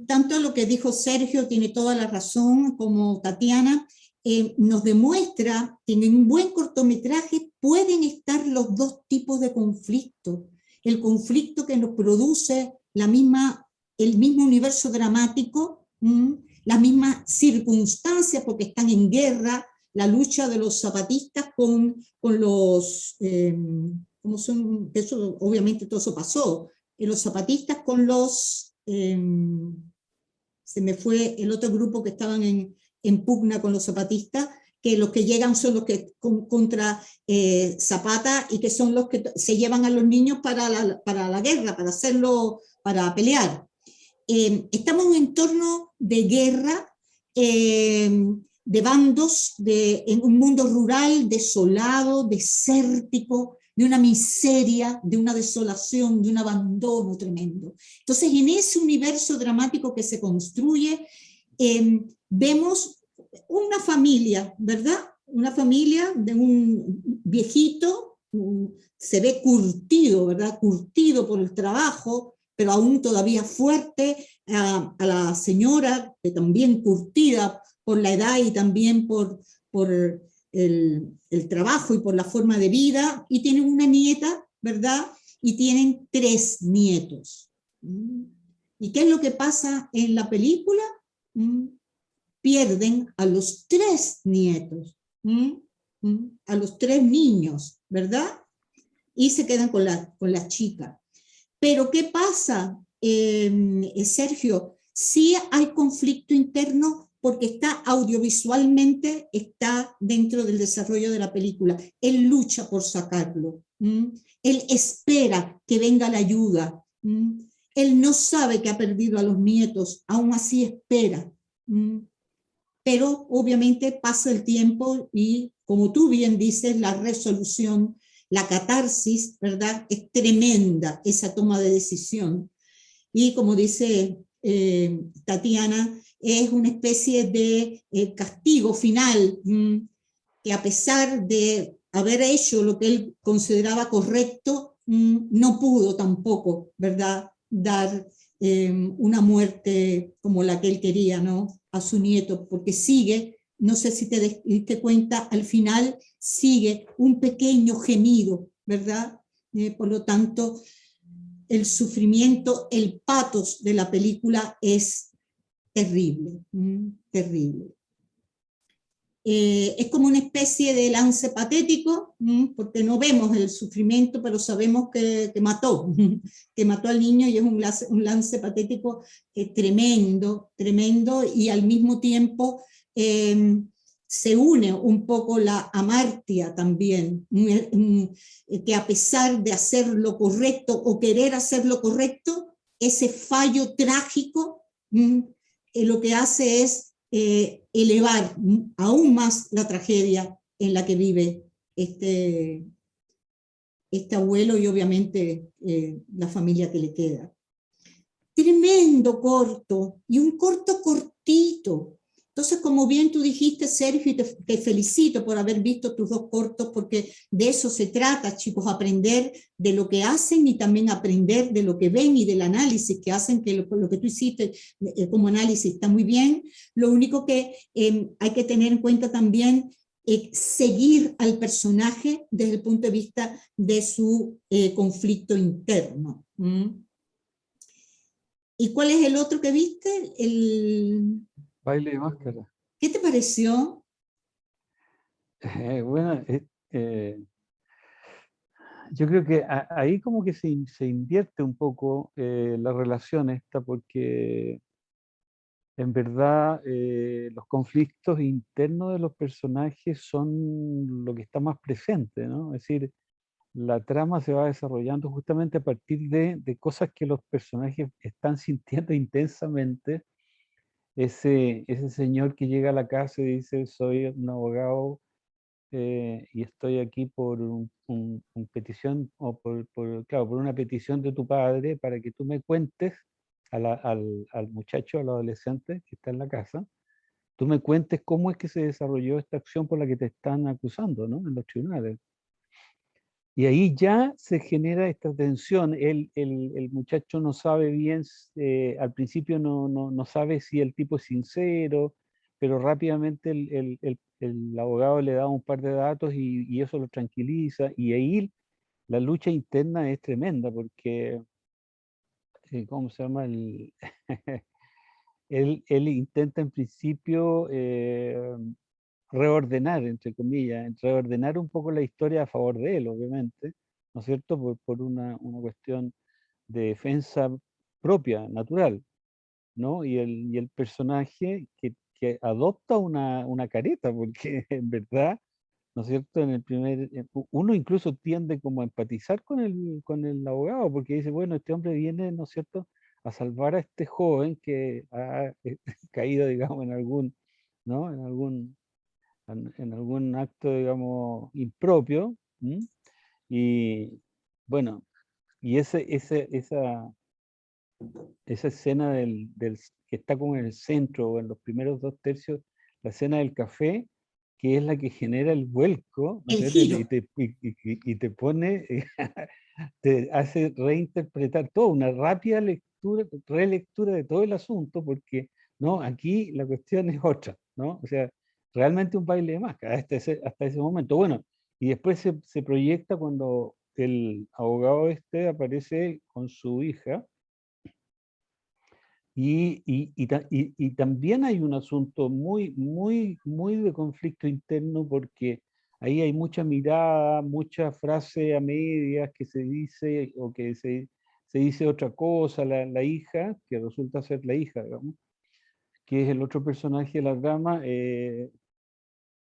Tanto lo que dijo Sergio tiene toda la razón, como Tatiana, nos demuestra que en un buen cortometraje pueden estar los dos tipos de conflicto. El conflicto que nos produce el mismo universo dramático, las mismas circunstancias porque están en guerra, la lucha de los zapatistas con los, ¿cómo son? Eso, obviamente todo eso pasó, los zapatistas con los, se me fue el otro grupo que estaban en pugna con los zapatistas, que los que llegan son los que contra Zapata y que son los que se llevan a los niños para la guerra, para pelear. Estamos en un entorno de guerra, de bandos, en un mundo rural desolado, desértico, de una miseria, de una desolación, de un abandono tremendo. Entonces, en ese universo dramático que se construye, vemos una familia, ¿verdad? Una familia de un viejito, se ve curtido, ¿verdad? Curtido por el trabajo, pero aún todavía fuerte, a la señora, que también curtida por la edad y también por el trabajo y por la forma de vida, y tienen una nieta, ¿verdad? Y tienen 3 nietos. ¿Y qué es lo que pasa en la película? Pierden a los 3 nietos, a los 3 niños, ¿verdad? Y se quedan con la chica. Pero ¿qué pasa, Sergio? Sí hay conflicto interno porque está audiovisualmente, está dentro del desarrollo de la película. Él lucha por sacarlo. Él espera que venga la ayuda. Él no sabe que ha perdido a los nietos, aún así espera. Pero obviamente pasa el tiempo y, como tú bien dices, la resolución, la catarsis, ¿verdad? Es tremenda esa toma de decisión. Y como dice Tatiana, es una especie de castigo final, que a pesar de haber hecho lo que él consideraba correcto, no pudo tampoco, ¿verdad?, dar una muerte como la que él quería, ¿no?, a su nieto, porque sigue, no sé si te diste cuenta, al final sigue un pequeño gemido, ¿verdad? Por lo tanto, el sufrimiento, el patos de la película es terrible, terrible. Es como una especie de lance patético, porque no vemos el sufrimiento, pero sabemos que mató, que mató al niño, y es un lance patético tremendo, tremendo, y al mismo tiempo se une un poco la amartia también, que a pesar de hacer lo correcto o querer hacer lo correcto, ese fallo trágico lo que hace es elevar aún más la tragedia en la que vive este abuelo y obviamente la familia que le queda. Tremendo corto, y un corto cortito, Entonces, como bien tú dijiste, Sergio, y te felicito por haber visto tus 2 cortos, porque de eso se trata, chicos, aprender de lo que hacen y también aprender de lo que ven y del análisis que hacen, que lo que tú hiciste como análisis está muy bien. Lo único que hay que tener en cuenta también seguir al personaje desde el punto de vista de su conflicto interno. ¿Y cuál es el otro que viste? Baile de máscara. ¿Qué te pareció? Bueno, yo creo que ahí como que se invierte un poco la relación esta, porque en verdad los conflictos internos de los personajes son lo que está más presente, ¿no? Es decir, la trama se va desarrollando justamente a partir de cosas que los personajes están sintiendo intensamente. Ese señor que llega a la casa y dice, soy un abogado y estoy aquí por un petición, o claro, por una petición de tu padre para que tú me cuentes al muchacho, al adolescente que está en la casa, tú me cuentes cómo es que se desarrolló esta acción por la que te están acusando, ¿no? En los tribunales. Y ahí ya se genera esta tensión. El muchacho no sabe bien, al principio no sabe si el tipo es sincero, pero rápidamente el abogado le da un par de datos y eso lo tranquiliza. Y ahí la lucha interna es tremenda porque, ¿cómo se llama? Él intenta en principio reordenar, entre comillas, reordenar un poco la historia a favor de él, obviamente, ¿no es cierto? Por una cuestión de defensa propia, natural, ¿no? Y el personaje que adopta una careta, porque en verdad, ¿no es cierto? Uno incluso tiende como a empatizar con el abogado, porque dice, bueno, este hombre viene, ¿no es cierto?, a salvar a este joven que ha caído, digamos, en algún, ¿no? En algún acto, digamos, impropio. Y bueno, y esa escena que está como en el centro o en los primeros 2 tercios, la escena del café, que es la que genera el vuelco, ¿no es El cierto? giro. Y te pone, te hace reinterpretar todo, una rápida lectura, relectura de todo el asunto, porque no, aquí la cuestión es otra, ¿no? O sea, realmente un baile de máscara hasta ese momento. Bueno, y después se proyecta cuando el abogado aparece con su hija, y también hay un asunto muy de conflicto interno, porque ahí hay mucha mirada, mucha frase a medias que se dice, o que se dice otra cosa, la hija, que resulta ser la hija, digamos, que es el otro personaje de la trama,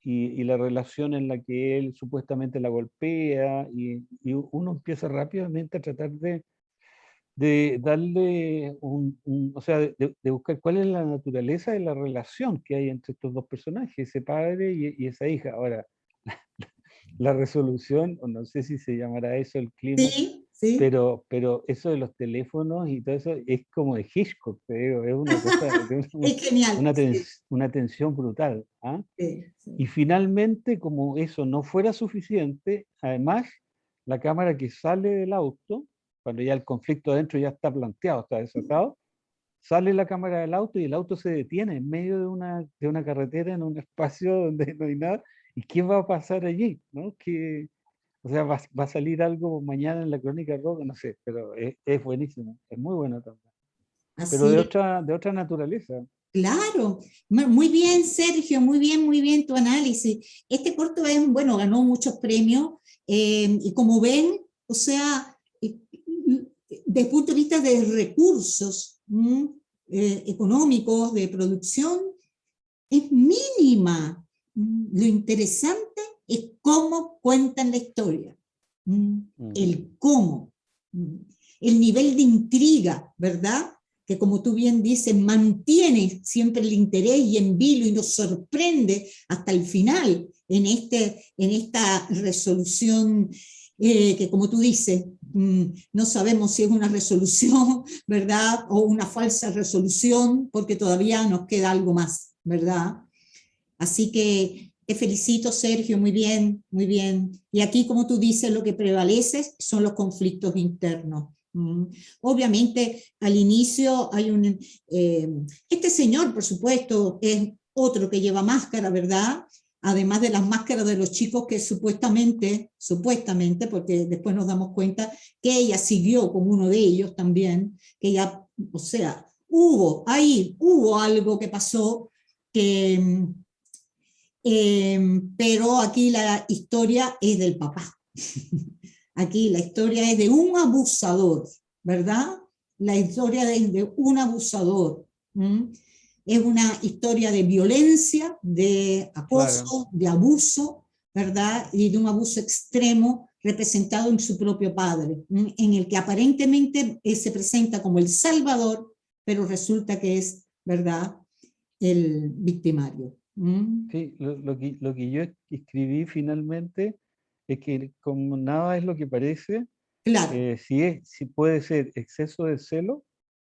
y la relación en la que él supuestamente la golpea, y uno empieza rápidamente a tratar de darle o sea, de buscar cuál es la naturaleza de la relación que hay entre estos 2 personajes, ese padre y esa hija. Ahora, la resolución, o no sé si se llamará eso el clima, Sí, sí. pero eso de los teléfonos y todo eso es como de Hitchcock, te digo, es una cosa, Es genial. Sí, una tensión brutal. ¿Ah? sí, sí. Y finalmente, como eso no fuera suficiente, además, la cámara que sale del auto, cuando ya el conflicto adentro ya está planteado, está desatado, sale la cámara del auto y el auto se detiene en medio de una carretera, en un espacio donde no hay nada. ¿Y qué va a pasar allí? ¿No? O sea, va a salir algo mañana en la Crónica Roja, no sé, pero es buenísimo, es muy bueno también. Pero Así de es. otra naturaleza. Claro, muy bien, Sergio, muy bien tu análisis. Este corto bueno, ganó muchos premios, y como ven, o sea, desde el punto de vista de recursos económicos, de producción, es mínima. Lo interesante es cómo cuentan la historia, el cómo, el nivel de intriga, ¿verdad? Que como tú bien dices, mantiene siempre el interés y en vilo y nos sorprende hasta el final en esta resolución que como tú dices, no sabemos si es una resolución, ¿verdad? O una falsa resolución, porque todavía nos queda algo más. ¿verdad? Así que te felicito, Sergio, muy bien, muy bien. Y aquí, como tú dices, lo que prevalece son los conflictos internos. Obviamente, al inicio hay un... este señor, por supuesto, es otro que lleva máscara, ¿verdad? Además de las máscaras de los chicos que supuestamente, porque después nos damos cuenta que ella siguió con uno de ellos también, que ella, o sea, hubo algo que pasó que... pero aquí la historia es del papá. Aquí la historia es de un abusador, ¿verdad? La historia es de un abusador. Es una historia de violencia, de acoso, Claro. de abuso, ¿verdad? Y de un abuso extremo representado en su propio padre, en el que aparentemente se presenta como el salvador, pero resulta que es, ¿verdad?, el victimario. Sí, lo que yo escribí finalmente es que como nada es lo que parece, Claro, si puede ser exceso de celo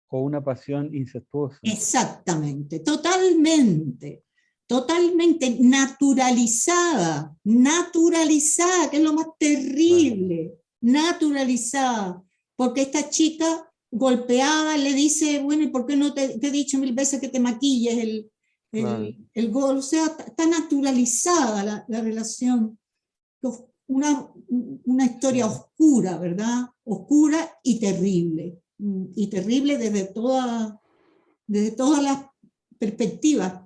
o una pasión incestuosa. exactamente, totalmente, totalmente naturalizada, que es lo más terrible, naturalizada, porque esta chica golpeada le dice, bueno, ¿y por qué no te he dicho 1000 veces que te maquilles Claro. el gol? O sea, está naturalizada la relación. Una historia Sí. oscura, ¿verdad? Oscura y terrible desde todas las perspectivas.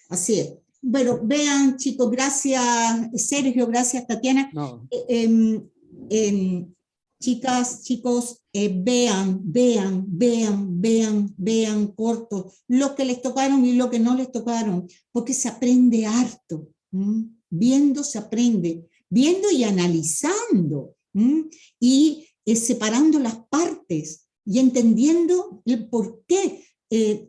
Así es. Bueno, vean, chicos, gracias Sergio, gracias Tatiana. No, Chicas, chicos, vean cortos lo que les tocaron y lo que no les tocaron, porque se aprende harto. Viendo se aprende, viendo y analizando, y separando las partes y entendiendo el por qué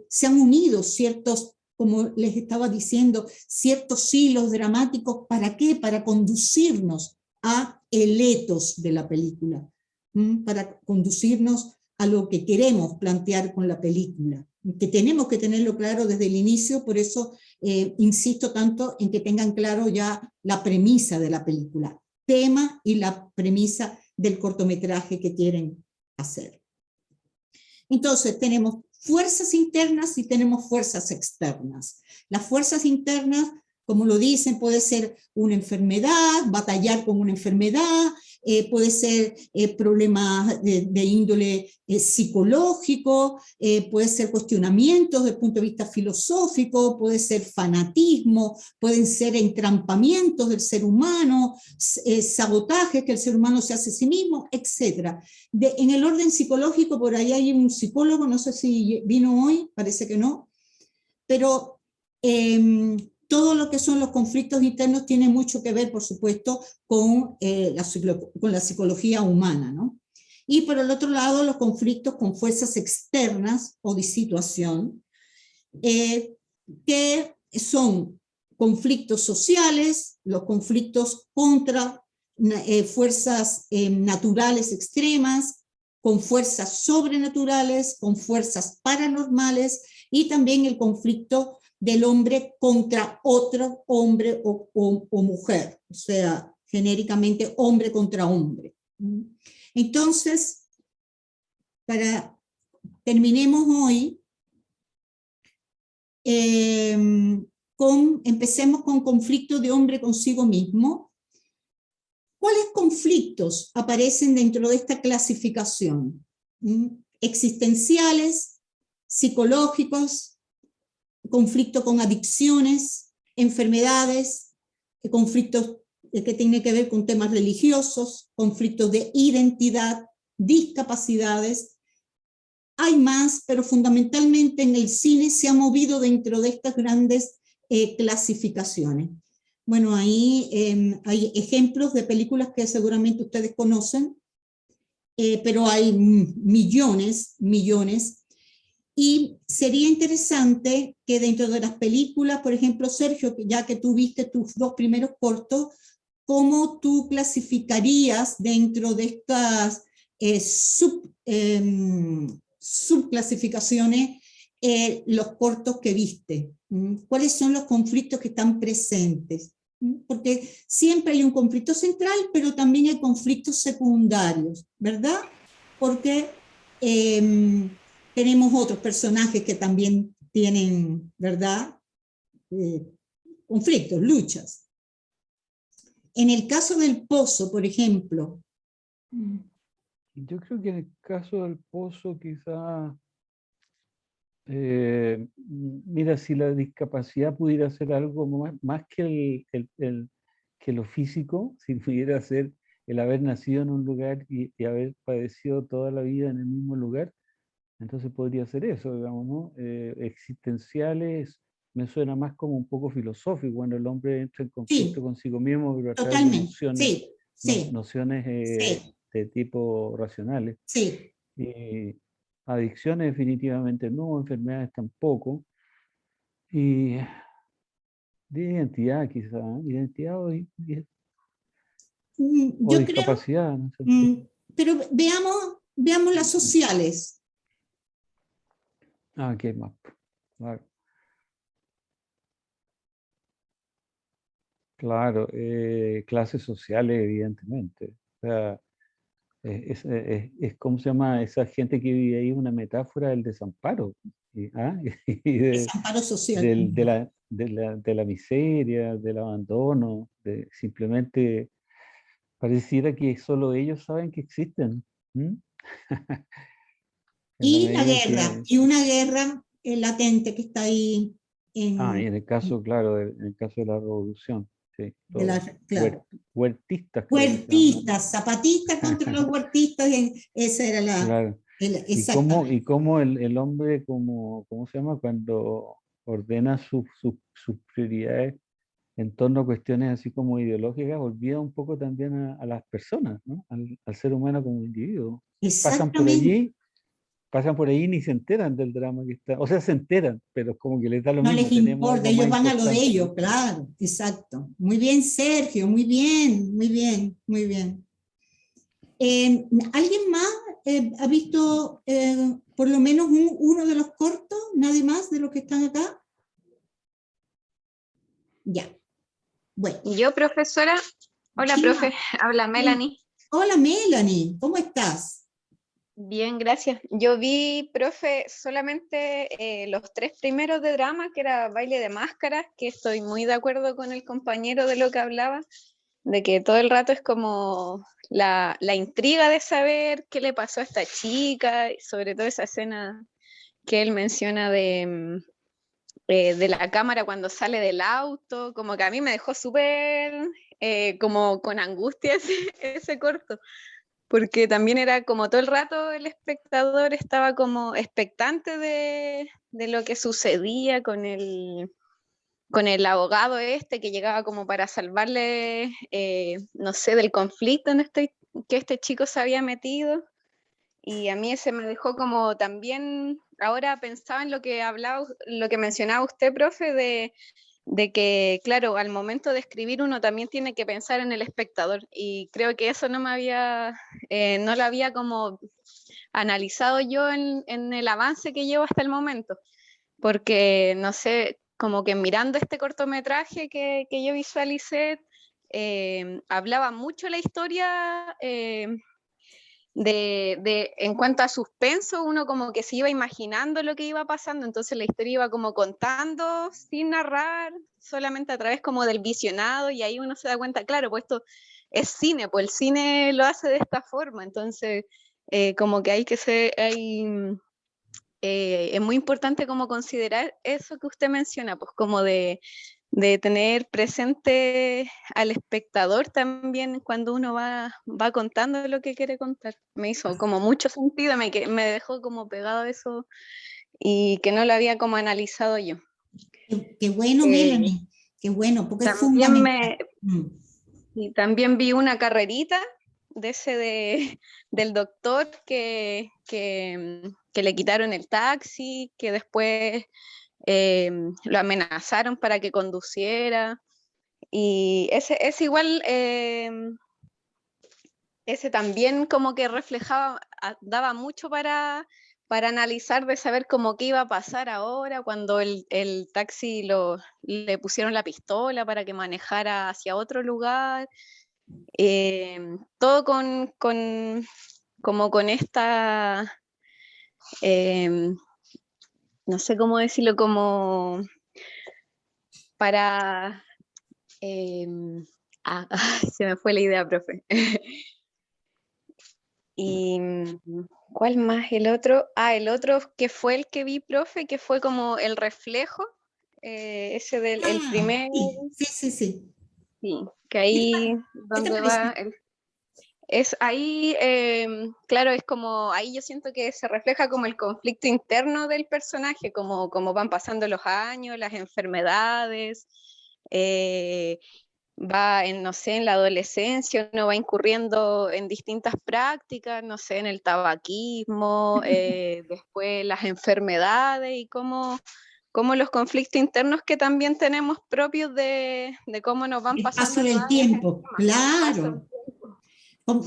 se han unido ciertos, como les estaba diciendo, ciertos hilos dramáticos. ¿Para qué? Para conducirnos a el etos de la película, para conducirnos a lo que queremos plantear con la película, que tenemos que tenerlo claro desde el inicio. Por eso insisto tanto en que tengan claro ya la premisa de la película, tema y la premisa del cortometraje que quieren hacer. Entonces tenemos fuerzas internas y tenemos fuerzas externas. Las fuerzas internas, como lo dicen, puede ser una enfermedad, batallar con una enfermedad, puede ser problemas de índole psicológico, puede ser cuestionamientos desde el punto de vista filosófico, puede ser fanatismo, pueden ser entrampamientos del ser humano, sabotajes que el ser humano se hace a sí mismo, etc. En el orden psicológico, por ahí hay un psicólogo, no sé si vino hoy, parece que no, pero todo lo que son los conflictos internos tiene mucho que ver, por supuesto, con la psicología humana, ¿no? Y por el otro lado, los conflictos con fuerzas externas o de situación, que son conflictos sociales, los conflictos contra fuerzas naturales extremas, con fuerzas sobrenaturales, con fuerzas paranormales, y también el conflicto del hombre contra otro hombre o mujer, o sea, genéricamente hombre contra hombre. Entonces, terminemos hoy, empecemos con conflicto de hombre consigo mismo. ¿Cuáles conflictos aparecen dentro de esta clasificación? Existenciales, psicológicos, conflicto con adicciones, enfermedades, conflictos que tienen que ver con temas religiosos, conflictos de identidad, discapacidades. Hay más, pero fundamentalmente en el cine se ha movido dentro de estas grandes clasificaciones. Bueno, ahí hay ejemplos de películas que seguramente ustedes conocen, pero hay millones. Y sería interesante que dentro de las películas, por ejemplo, Sergio, ya que tú viste tus 2 primeros cortos, ¿cómo tú clasificarías dentro de estas subclasificaciones los cortos que viste? ¿Cuáles son los conflictos que están presentes? Porque siempre hay un conflicto central, pero también hay conflictos secundarios, ¿verdad? Porque tenemos otros personajes que también tienen, ¿verdad? Conflictos, luchas. En el caso del pozo, por ejemplo. Yo creo que en el caso del pozo quizá, mira, si la discapacidad pudiera ser algo más que que lo físico, si pudiera ser el haber nacido en un lugar y haber padecido toda la vida en el mismo lugar, entonces podría ser eso, digamos, ¿no? Existenciales, me suena más como un poco filosófico, cuando el hombre entra en conflicto Sí, consigo mismo, pero a través de totalmente. nociones, Sí, sí, nociones sí, de tipo racionales. sí. Adicciones definitivamente no, enfermedades tampoco. Y de identidad quizá, identidad o Yo creo, discapacidad, no sé. pero veamos las sociales. Ah, ¿qué más? Claro, claro, clases sociales evidentemente. O sea, ¿cómo se llama? Esa gente que vive ahí, una metáfora del desamparo. Y Desamparo social. de la miseria, del abandono, de simplemente pareciera que solo ellos saben que existen. ¿Mm? En la Y la medida guerra, que... y una guerra latente que está ahí Ah, y en, en el caso, claro, en el caso de la revolución, sí, de la, los claro. huertistas creo que se llaman. Huertistas, zapatistas contra los huertistas, esa era Claro. exactamente. Y cómo el hombre, como, ¿cómo se llama? Cuando ordena sus prioridades en torno a cuestiones así como ideológicas, olvida un poco también a las personas, ¿no? Al ser humano como individuo. Pasan por Exactamente. allí, pasan por ahí y ni se enteran del drama que está. O sea, se enteran, pero como que les da lo No mismo, les tenemos importa, algo más ellos van a lo de importante, ellos, ¿no? claro, exacto. Muy bien, Sergio, muy bien, muy bien, muy bien. ¿Alguien más ha visto por lo menos uno de los cortos? ¿Nadie más de los que están acá? Ya, bueno. Yo, profesora, hola, ¿Quién profe, más? habla Melanie. Hola, Melanie, ¿cómo estás? Bien, gracias. Yo vi, profe, solamente los 3 primeros de drama, que era Baile de Máscaras, que estoy muy de acuerdo con el compañero de lo que hablaba, de que todo el rato es como la intriga de saber qué le pasó a esta chica, y sobre todo esa escena que él menciona de la cámara cuando sale del auto, como que a mí me dejó súper como con angustia ese corto, porque también era como todo el rato el espectador estaba como expectante de lo que sucedía con el abogado este que llegaba como para salvarle, no sé, del conflicto en que este chico se había metido. Y a mí ese me dejó como también, ahora pensaba en lo que hablaba, lo que mencionaba usted, profe, de que, claro, al momento de escribir uno también tiene que pensar en el espectador. Y creo que eso no lo había como analizado yo en el avance que llevo hasta el momento. Porque, no sé, como que mirando este cortometraje que yo visualicé, hablaba mucho la historia en cuanto a suspenso, uno como que se iba imaginando lo que iba pasando, entonces la historia iba como contando sin narrar, solamente a través como del visionado, y ahí uno se da cuenta, claro, pues esto es cine, pues el cine lo hace de esta forma, entonces como que es muy importante como considerar eso que usted menciona, pues como de tener presente al espectador también cuando uno va contando lo que quiere contar. Me hizo como mucho sentido, me dejó como pegado eso y que no lo había como analizado yo. Qué bueno, Eh, Melanie, qué bueno, porque es también fundamental. y también vi una carrerita de del doctor que le quitaron el taxi, que después lo amenazaron para que conduciera. Y ese igual, ese también como que reflejaba, daba mucho para analizar de saber cómo qué iba a pasar ahora cuando el taxi le pusieron la pistola para que manejara hacia otro lugar. Todo como con esta, no sé cómo decirlo, como para... se me fue la idea, profe. ¿Y cuál más? El otro que fue el que vi, profe, que fue como el reflejo, ese del el primer, Sí. sí, que ahí ¿Qué te donde va, es ahí, claro, es como, ahí yo siento que se refleja como el conflicto interno del personaje, como van pasando los años, las enfermedades, va en, no sé, en la adolescencia, uno va incurriendo en distintas prácticas, no sé, en el tabaquismo, después las enfermedades y cómo los conflictos internos que también tenemos propios de cómo nos van El pasando paso los del años tiempo, encima. claro. Sí.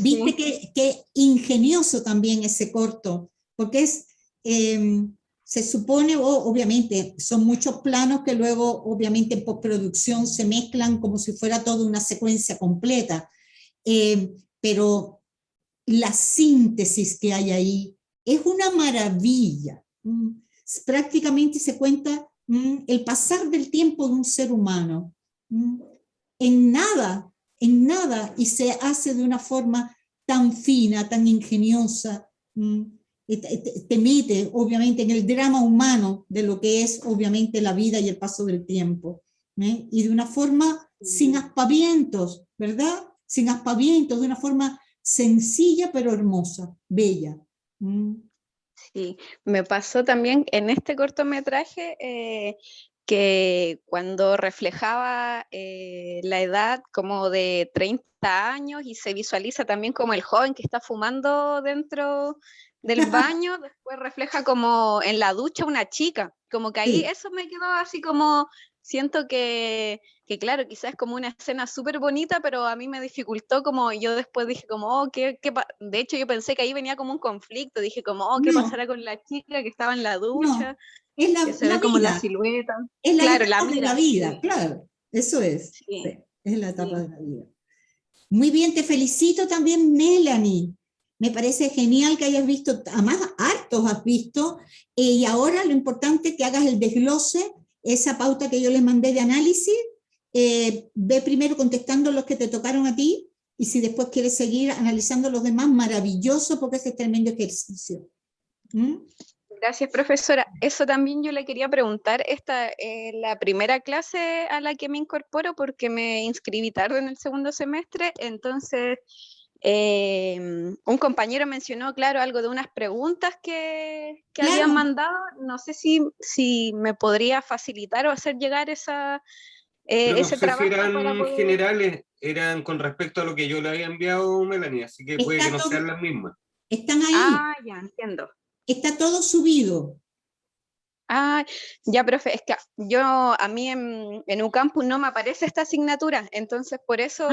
Viste que ingenioso también ese corto, porque se supone, obviamente, son muchos planos que luego, obviamente, en postproducción se mezclan como si fuera toda una secuencia completa, pero la síntesis que hay ahí es una maravilla. Prácticamente se cuenta el pasar del tiempo de un ser humano en nada, y se hace de una forma tan fina, tan ingeniosa. Te mete, obviamente, en el drama humano de lo que es, obviamente, la vida y el paso del tiempo. Y de una forma sin aspavientos, ¿verdad? Sin aspavientos, de una forma sencilla pero hermosa, bella. Sí, me pasó también en este cortometraje que cuando reflejaba la edad como de 30 años y se visualiza también como el joven que está fumando dentro del baño, después refleja como en la ducha una chica, como que ahí Sí. eso me quedó así como, siento que claro, quizás es como una escena súper bonita, pero a mí me dificultó como, yo después dije como, oh, de hecho yo pensé que ahí venía como un conflicto, dije como, oh, ¿qué No, pasará con la chica que estaba en la ducha? no, es Que se la ve como la vida, silueta. es la Claro, la etapa de la mira, vida, sí, claro, eso es, sí, es la etapa sí. de la vida. Muy bien, te felicito también, Melanie. Me parece genial que hayas visto, además hartos has visto, y ahora lo importante es que hagas el desglose, esa pauta que yo les mandé de análisis, ve primero contestando los que te tocaron a ti, y si después quieres seguir analizando los demás, maravilloso, porque ese es tremendo ejercicio. Gracias, profesora. Eso también yo le quería preguntar. Esta es la primera clase a la que me incorporo porque me inscribí tarde en el segundo semestre, entonces un compañero mencionó, claro, algo de unas preguntas que Claro. habían mandado. No sé si me podría facilitar o hacer llegar Pero no ese sé si trabajo para eran poder... generales, eran con respecto a lo que yo le había enviado, Melanie, así que puede que no sean las mismas. Están ahí, Ah, ya entiendo. está todo subido. Ah, ya, profe, es que a mí en UCampus no me aparece esta asignatura, entonces por eso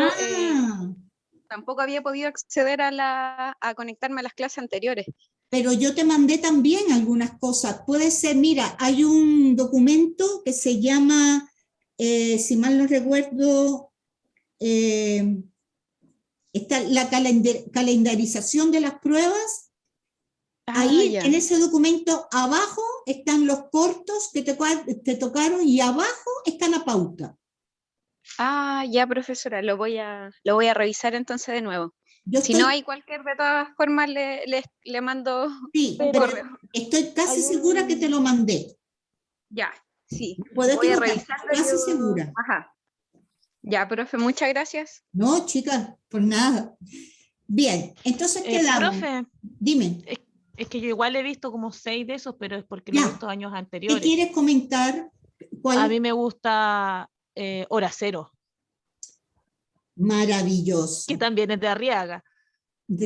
tampoco había podido acceder a conectarme a las clases anteriores. Pero yo te mandé también algunas cosas. Puede ser, mira, hay un documento que se llama, si mal no recuerdo, está la calendarización de las pruebas. Ahí ya. en ese documento abajo están los cortos que te tocaron y abajo está la pauta. Ah, ya, profesora, lo voy a revisar entonces de nuevo. Yo Si no hay cualquier, de todas formas, le mando sí, un pero correo. estoy casi Hay segura que te lo mandé. Ya, sí. Puedo Voy a equivocar, revisarlo casi yo. segura. Ajá. Ya, profe, muchas gracias. No, chicas, por nada. Bien, entonces quedamos. Profe, Dime, es que yo igual he visto como 6 de esos, pero es porque lo he ya, visto años ¿qué anteriores. quieres comentar? ¿Cuál? A mí me gusta Hora Cero, Maravilloso. que también es de Arriaga.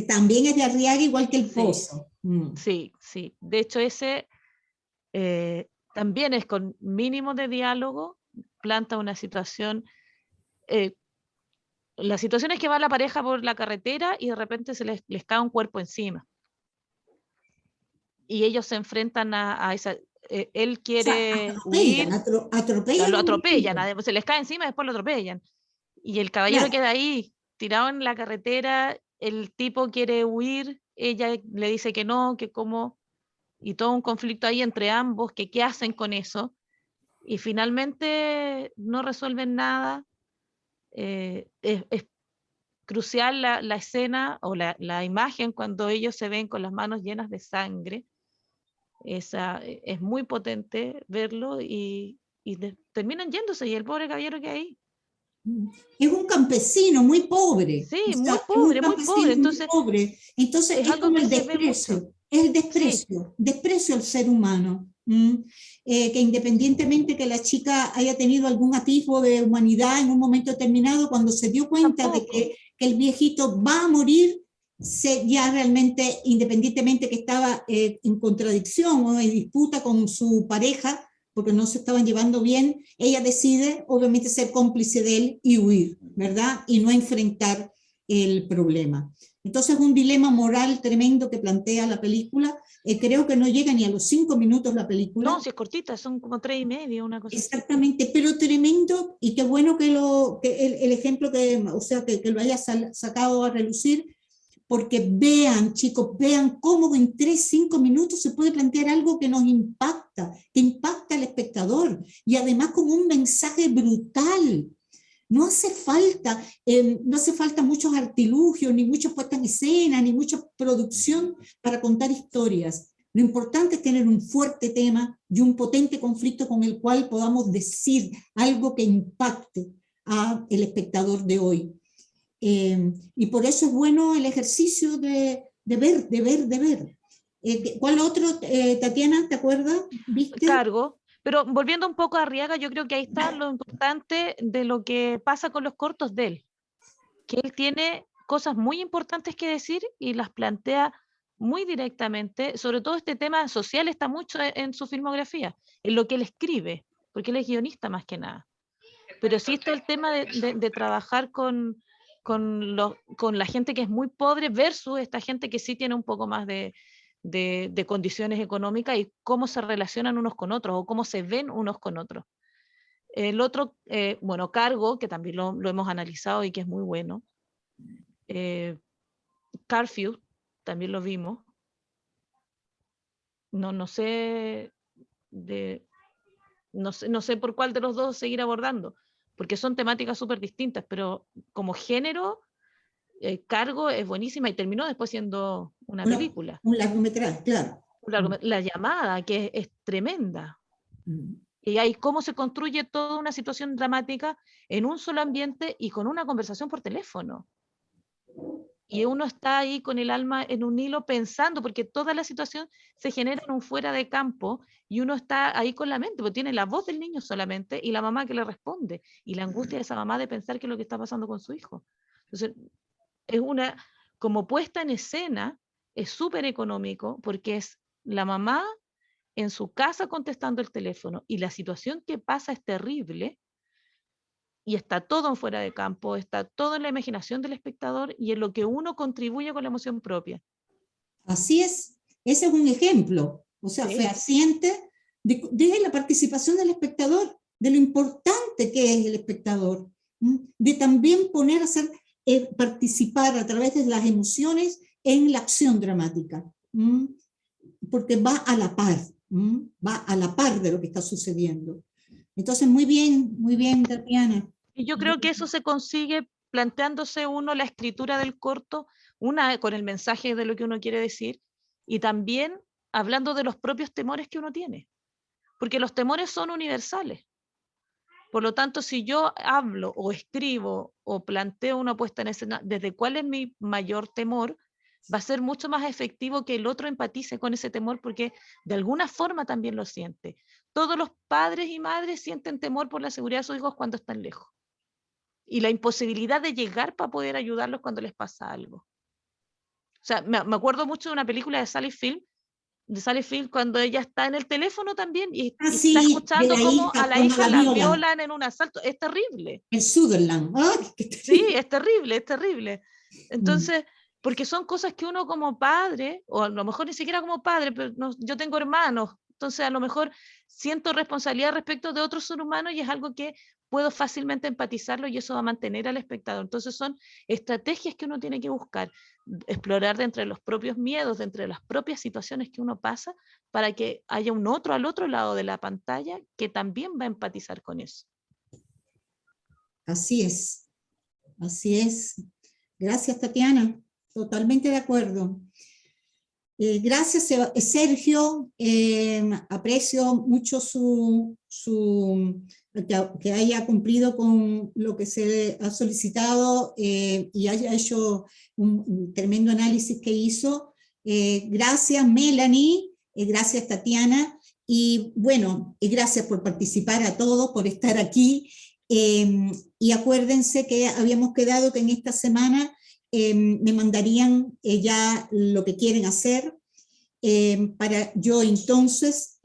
También es de Arriaga, igual que El Sí, Pozo. sí, sí. De hecho, ese también es con mínimo de diálogo, planta una situación. La situación es que va la pareja por la carretera y de repente les cae un cuerpo encima. y ellos se enfrentan a esa... él O sea, quiere huir, atropellan lo a un atropellan, niño. se les cae encima y después lo atropellan. Y el caballero Claro. queda ahí, tirado en la carretera, el tipo quiere huir, ella le dice que no, que cómo, y todo un conflicto ahí entre ambos, que qué hacen con eso, y finalmente no resuelven nada. Es crucial la escena o la imagen cuando ellos se ven con las manos llenas de sangre. Es muy potente verlo y terminan yéndose y el pobre caballero que ahí. Es un campesino muy pobre. Sí, O sea, muy es un pobre, muy pobre. campesino muy Entonces, pobre. Entonces es es algo como que el se ve mucho. desprecio, es el Sí, desprecio al ser humano. Que independientemente que la chica haya tenido algún atisbo de humanidad en un momento determinado, cuando se dio cuenta de tampoco. que el viejito va a morir, ya realmente, independientemente que estaba en contradicción o en disputa con su pareja, porque no se estaban llevando bien, ella decide obviamente ser cómplice de él y huir, ¿verdad? Y no enfrentar el problema. Entonces un dilema moral tremendo que plantea la película. Creo que no llega ni a los 5 minutos la película. No, si es cortita, son como 3:30, una cosa así. Exactamente, pero tremendo, y qué bueno que, el ejemplo o sea, que lo haya sacado a relucir, porque vean, chicos, vean cómo en 3, 5 minutos se puede plantear algo que nos impacta, que impacta al espectador, y además con un mensaje brutal. No hace falta muchos artilugios, ni mucha puesta en escena, ni mucha producción para contar historias. Lo importante es tener un fuerte tema y un potente conflicto con el cual podamos decir algo que impacte al espectador de hoy. Y por eso es bueno el ejercicio de ver. ¿Cuál otro, Tatiana, te acuerdas? ¿Viste? Cargo. Pero volviendo un poco a Arriaga, yo creo que ahí está lo importante de lo que pasa con los cortos de él. Que él tiene cosas muy importantes que decir y las plantea muy directamente. Sobre todo este tema social está mucho en su filmografía, en lo que él escribe, porque él es guionista más que nada. Pero sí está el tema de trabajar con la gente que es muy pobre versus esta gente que sí tiene un poco más de condiciones económicas y cómo se relacionan unos con otros o cómo se ven unos con otros. El otro, bueno, Cargo, que también lo hemos analizado y que es muy bueno. Curfew, también lo vimos. No sé no sé por cuál de los dos seguir abordando, porque son temáticas súper distintas, pero como género, Cargo es buenísima y terminó después siendo una película. Un largometraje, claro. La llamada, que es tremenda. Y ahí cómo se construye toda una situación dramática en un solo ambiente y con una conversación por teléfono. Y uno está ahí con el alma en un hilo pensando, porque toda la situación se genera en un fuera de campo y uno está ahí con la mente, porque tiene la voz del niño solamente y la mamá que le responde, y la angustia de esa mamá de pensar qué es lo que está pasando con su hijo. Entonces, es como puesta en escena, es súper económico, porque es la mamá en su casa contestando el teléfono, y la situación que pasa es terrible, y está todo en fuera de campo, está todo en la imaginación del espectador y en lo que uno contribuye con la emoción propia. Así es, ese es un ejemplo, o sea, Sí. fehaciente de la participación del espectador, de lo importante que es el espectador, de también poner a participar a través de las emociones en la acción dramática, porque va a la par de lo que está sucediendo. Entonces, muy bien, Tatiana. Y yo creo que eso se consigue planteándose uno la escritura del corto, una con el mensaje de lo que uno quiere decir, y también hablando de los propios temores que uno tiene, porque los temores son universales. Por lo tanto, si yo hablo o escribo o planteo una puesta en escena desde cuál es mi mayor temor, va a ser mucho más efectivo que el otro empatice con ese temor, porque de alguna forma también lo siente. Todos los padres y madres sienten temor por la seguridad de sus hijos cuando están lejos, y la imposibilidad de llegar para poder ayudarlos cuando les pasa algo. O sea, me acuerdo mucho de una película de Sally Field, cuando ella está en el teléfono también y sí, está escuchando cómo a la hija la violan violan en un asalto. Es terrible. El Sutherland. Sí, es terrible, es terrible. Entonces, porque son cosas que uno como padre, o a lo mejor ni siquiera como padre, pero yo tengo hermanos, entonces a lo mejor siento responsabilidad respecto de otros seres humanos y es algo que puedo fácilmente empatizarlo y eso va a mantener al espectador. Entonces son estrategias que uno tiene que buscar, explorar de entre los propios miedos, de entre las propias situaciones que uno pasa, para que haya un otro al otro lado de la pantalla que también va a empatizar con eso. Así es, así es. Gracias, Tatiana, totalmente de acuerdo. Gracias, Sergio, aprecio mucho que haya cumplido con lo que se ha solicitado y haya hecho un tremendo análisis que hizo. Gracias, Melanie, gracias, Tatiana, y bueno, gracias por participar a todos, por estar aquí, y acuérdense que habíamos quedado que en esta semana me mandarían ya lo que quieren hacer, para yo entonces,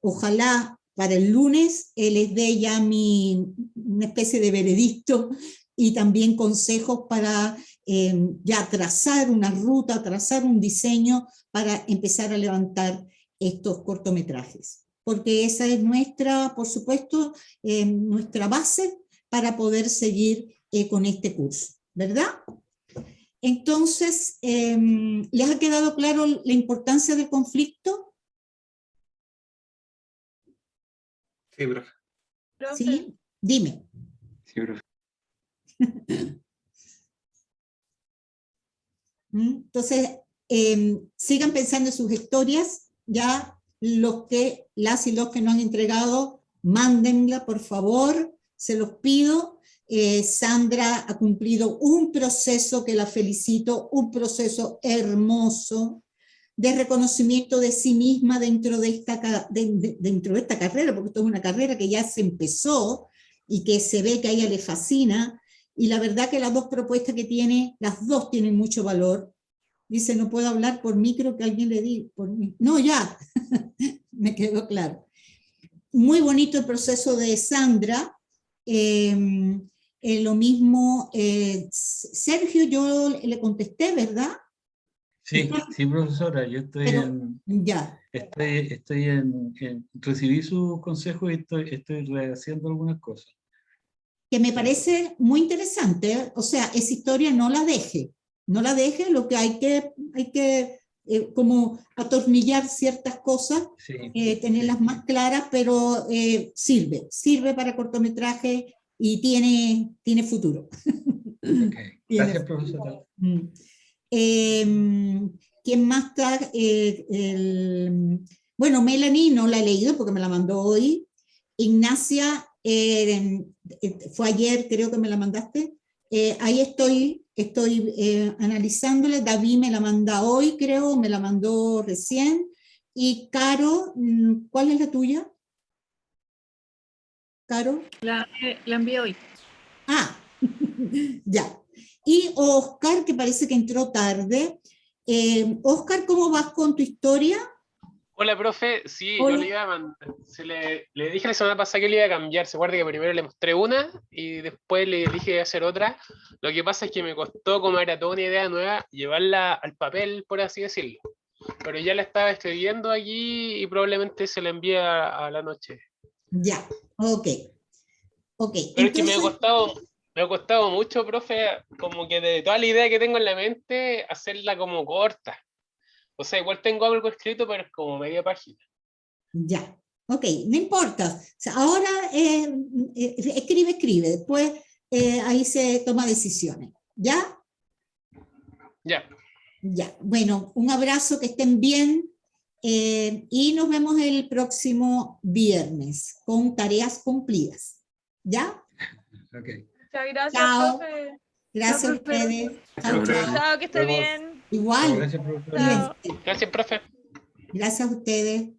ojalá para el lunes les dé ya una especie de veredicto y también consejos para ya trazar una ruta, trazar un diseño para empezar a levantar estos cortometrajes. Porque esa es nuestra, por supuesto, nuestra base para poder seguir con este curso, ¿verdad? Entonces, ¿les ha quedado claro la importancia del conflicto? Sí, profe. Sí, dime. Sí, profe. Entonces, sigan pensando en sus historias, ya las y los que no han entregado, mándenla, por favor, se los pido. Sandra ha cumplido un proceso que la felicito, un proceso hermoso de reconocimiento de sí misma dentro de esta carrera, porque esto es una carrera que ya se empezó y que se ve que a ella le fascina, y la verdad que las dos propuestas que tiene, las dos tienen mucho valor. Dice, no puedo hablar por micro, que alguien le diga, por mí. No, ya, me quedó claro. Muy bonito el proceso de Sandra. Lo mismo, Sergio, yo le contesté, ¿verdad? Sí, sí, profesora, yo estoy Ya. recibí sus consejos y estoy rehaciendo algunas cosas. Que me parece muy interesante, o sea, esa historia no la deje, lo que hay que como atornillar ciertas cosas, Sí, tenerlas más claras, pero sirve para cortometraje y tiene futuro. Okay. Gracias, profesora. ¿Quién más está? Bueno, Melanie no la he leído porque me la mandó hoy. Ignacia, fue ayer, creo que me la mandaste. Ahí estoy analizándola. David me la manda hoy, creo, me la mandó recién. Y Caro, ¿cuál es la tuya? Caro. La envié hoy. Ah, ya. Y Oscar, que parece que entró tarde. Oscar, ¿cómo vas con tu historia? Hola, profe. Sí, Hola. yo le iba a mandar. Le dije la semana pasada que le iba a cambiar. Se acuerda que primero le mostré una y después le dije hacer otra. Lo que pasa es que me costó, como era toda una idea nueva, llevarla al papel, por así decirlo. Pero ya la estaba escribiendo aquí y probablemente se la envíe a la noche. Ya, ok. Pero Entonces, es que me ha costado mucho, profe, como que de toda la idea que tengo en la mente, hacerla como corta. O sea, igual tengo algo escrito, pero es como media página. ya, ok, no importa. O sea, ahora escribe, después ahí se toma decisiones. ¿Ya? Ya. Ya, bueno, un abrazo, que estén bien y nos vemos el próximo viernes con tareas cumplidas. ¿Ya? Okay. Muchas gracias, Chao. profe. Gracias Chao, a ustedes. Chao, Chao, chao. Chao, que esté bien. Igual. Gracias, profesora. Cuídense. Gracias, profe. Gracias a ustedes.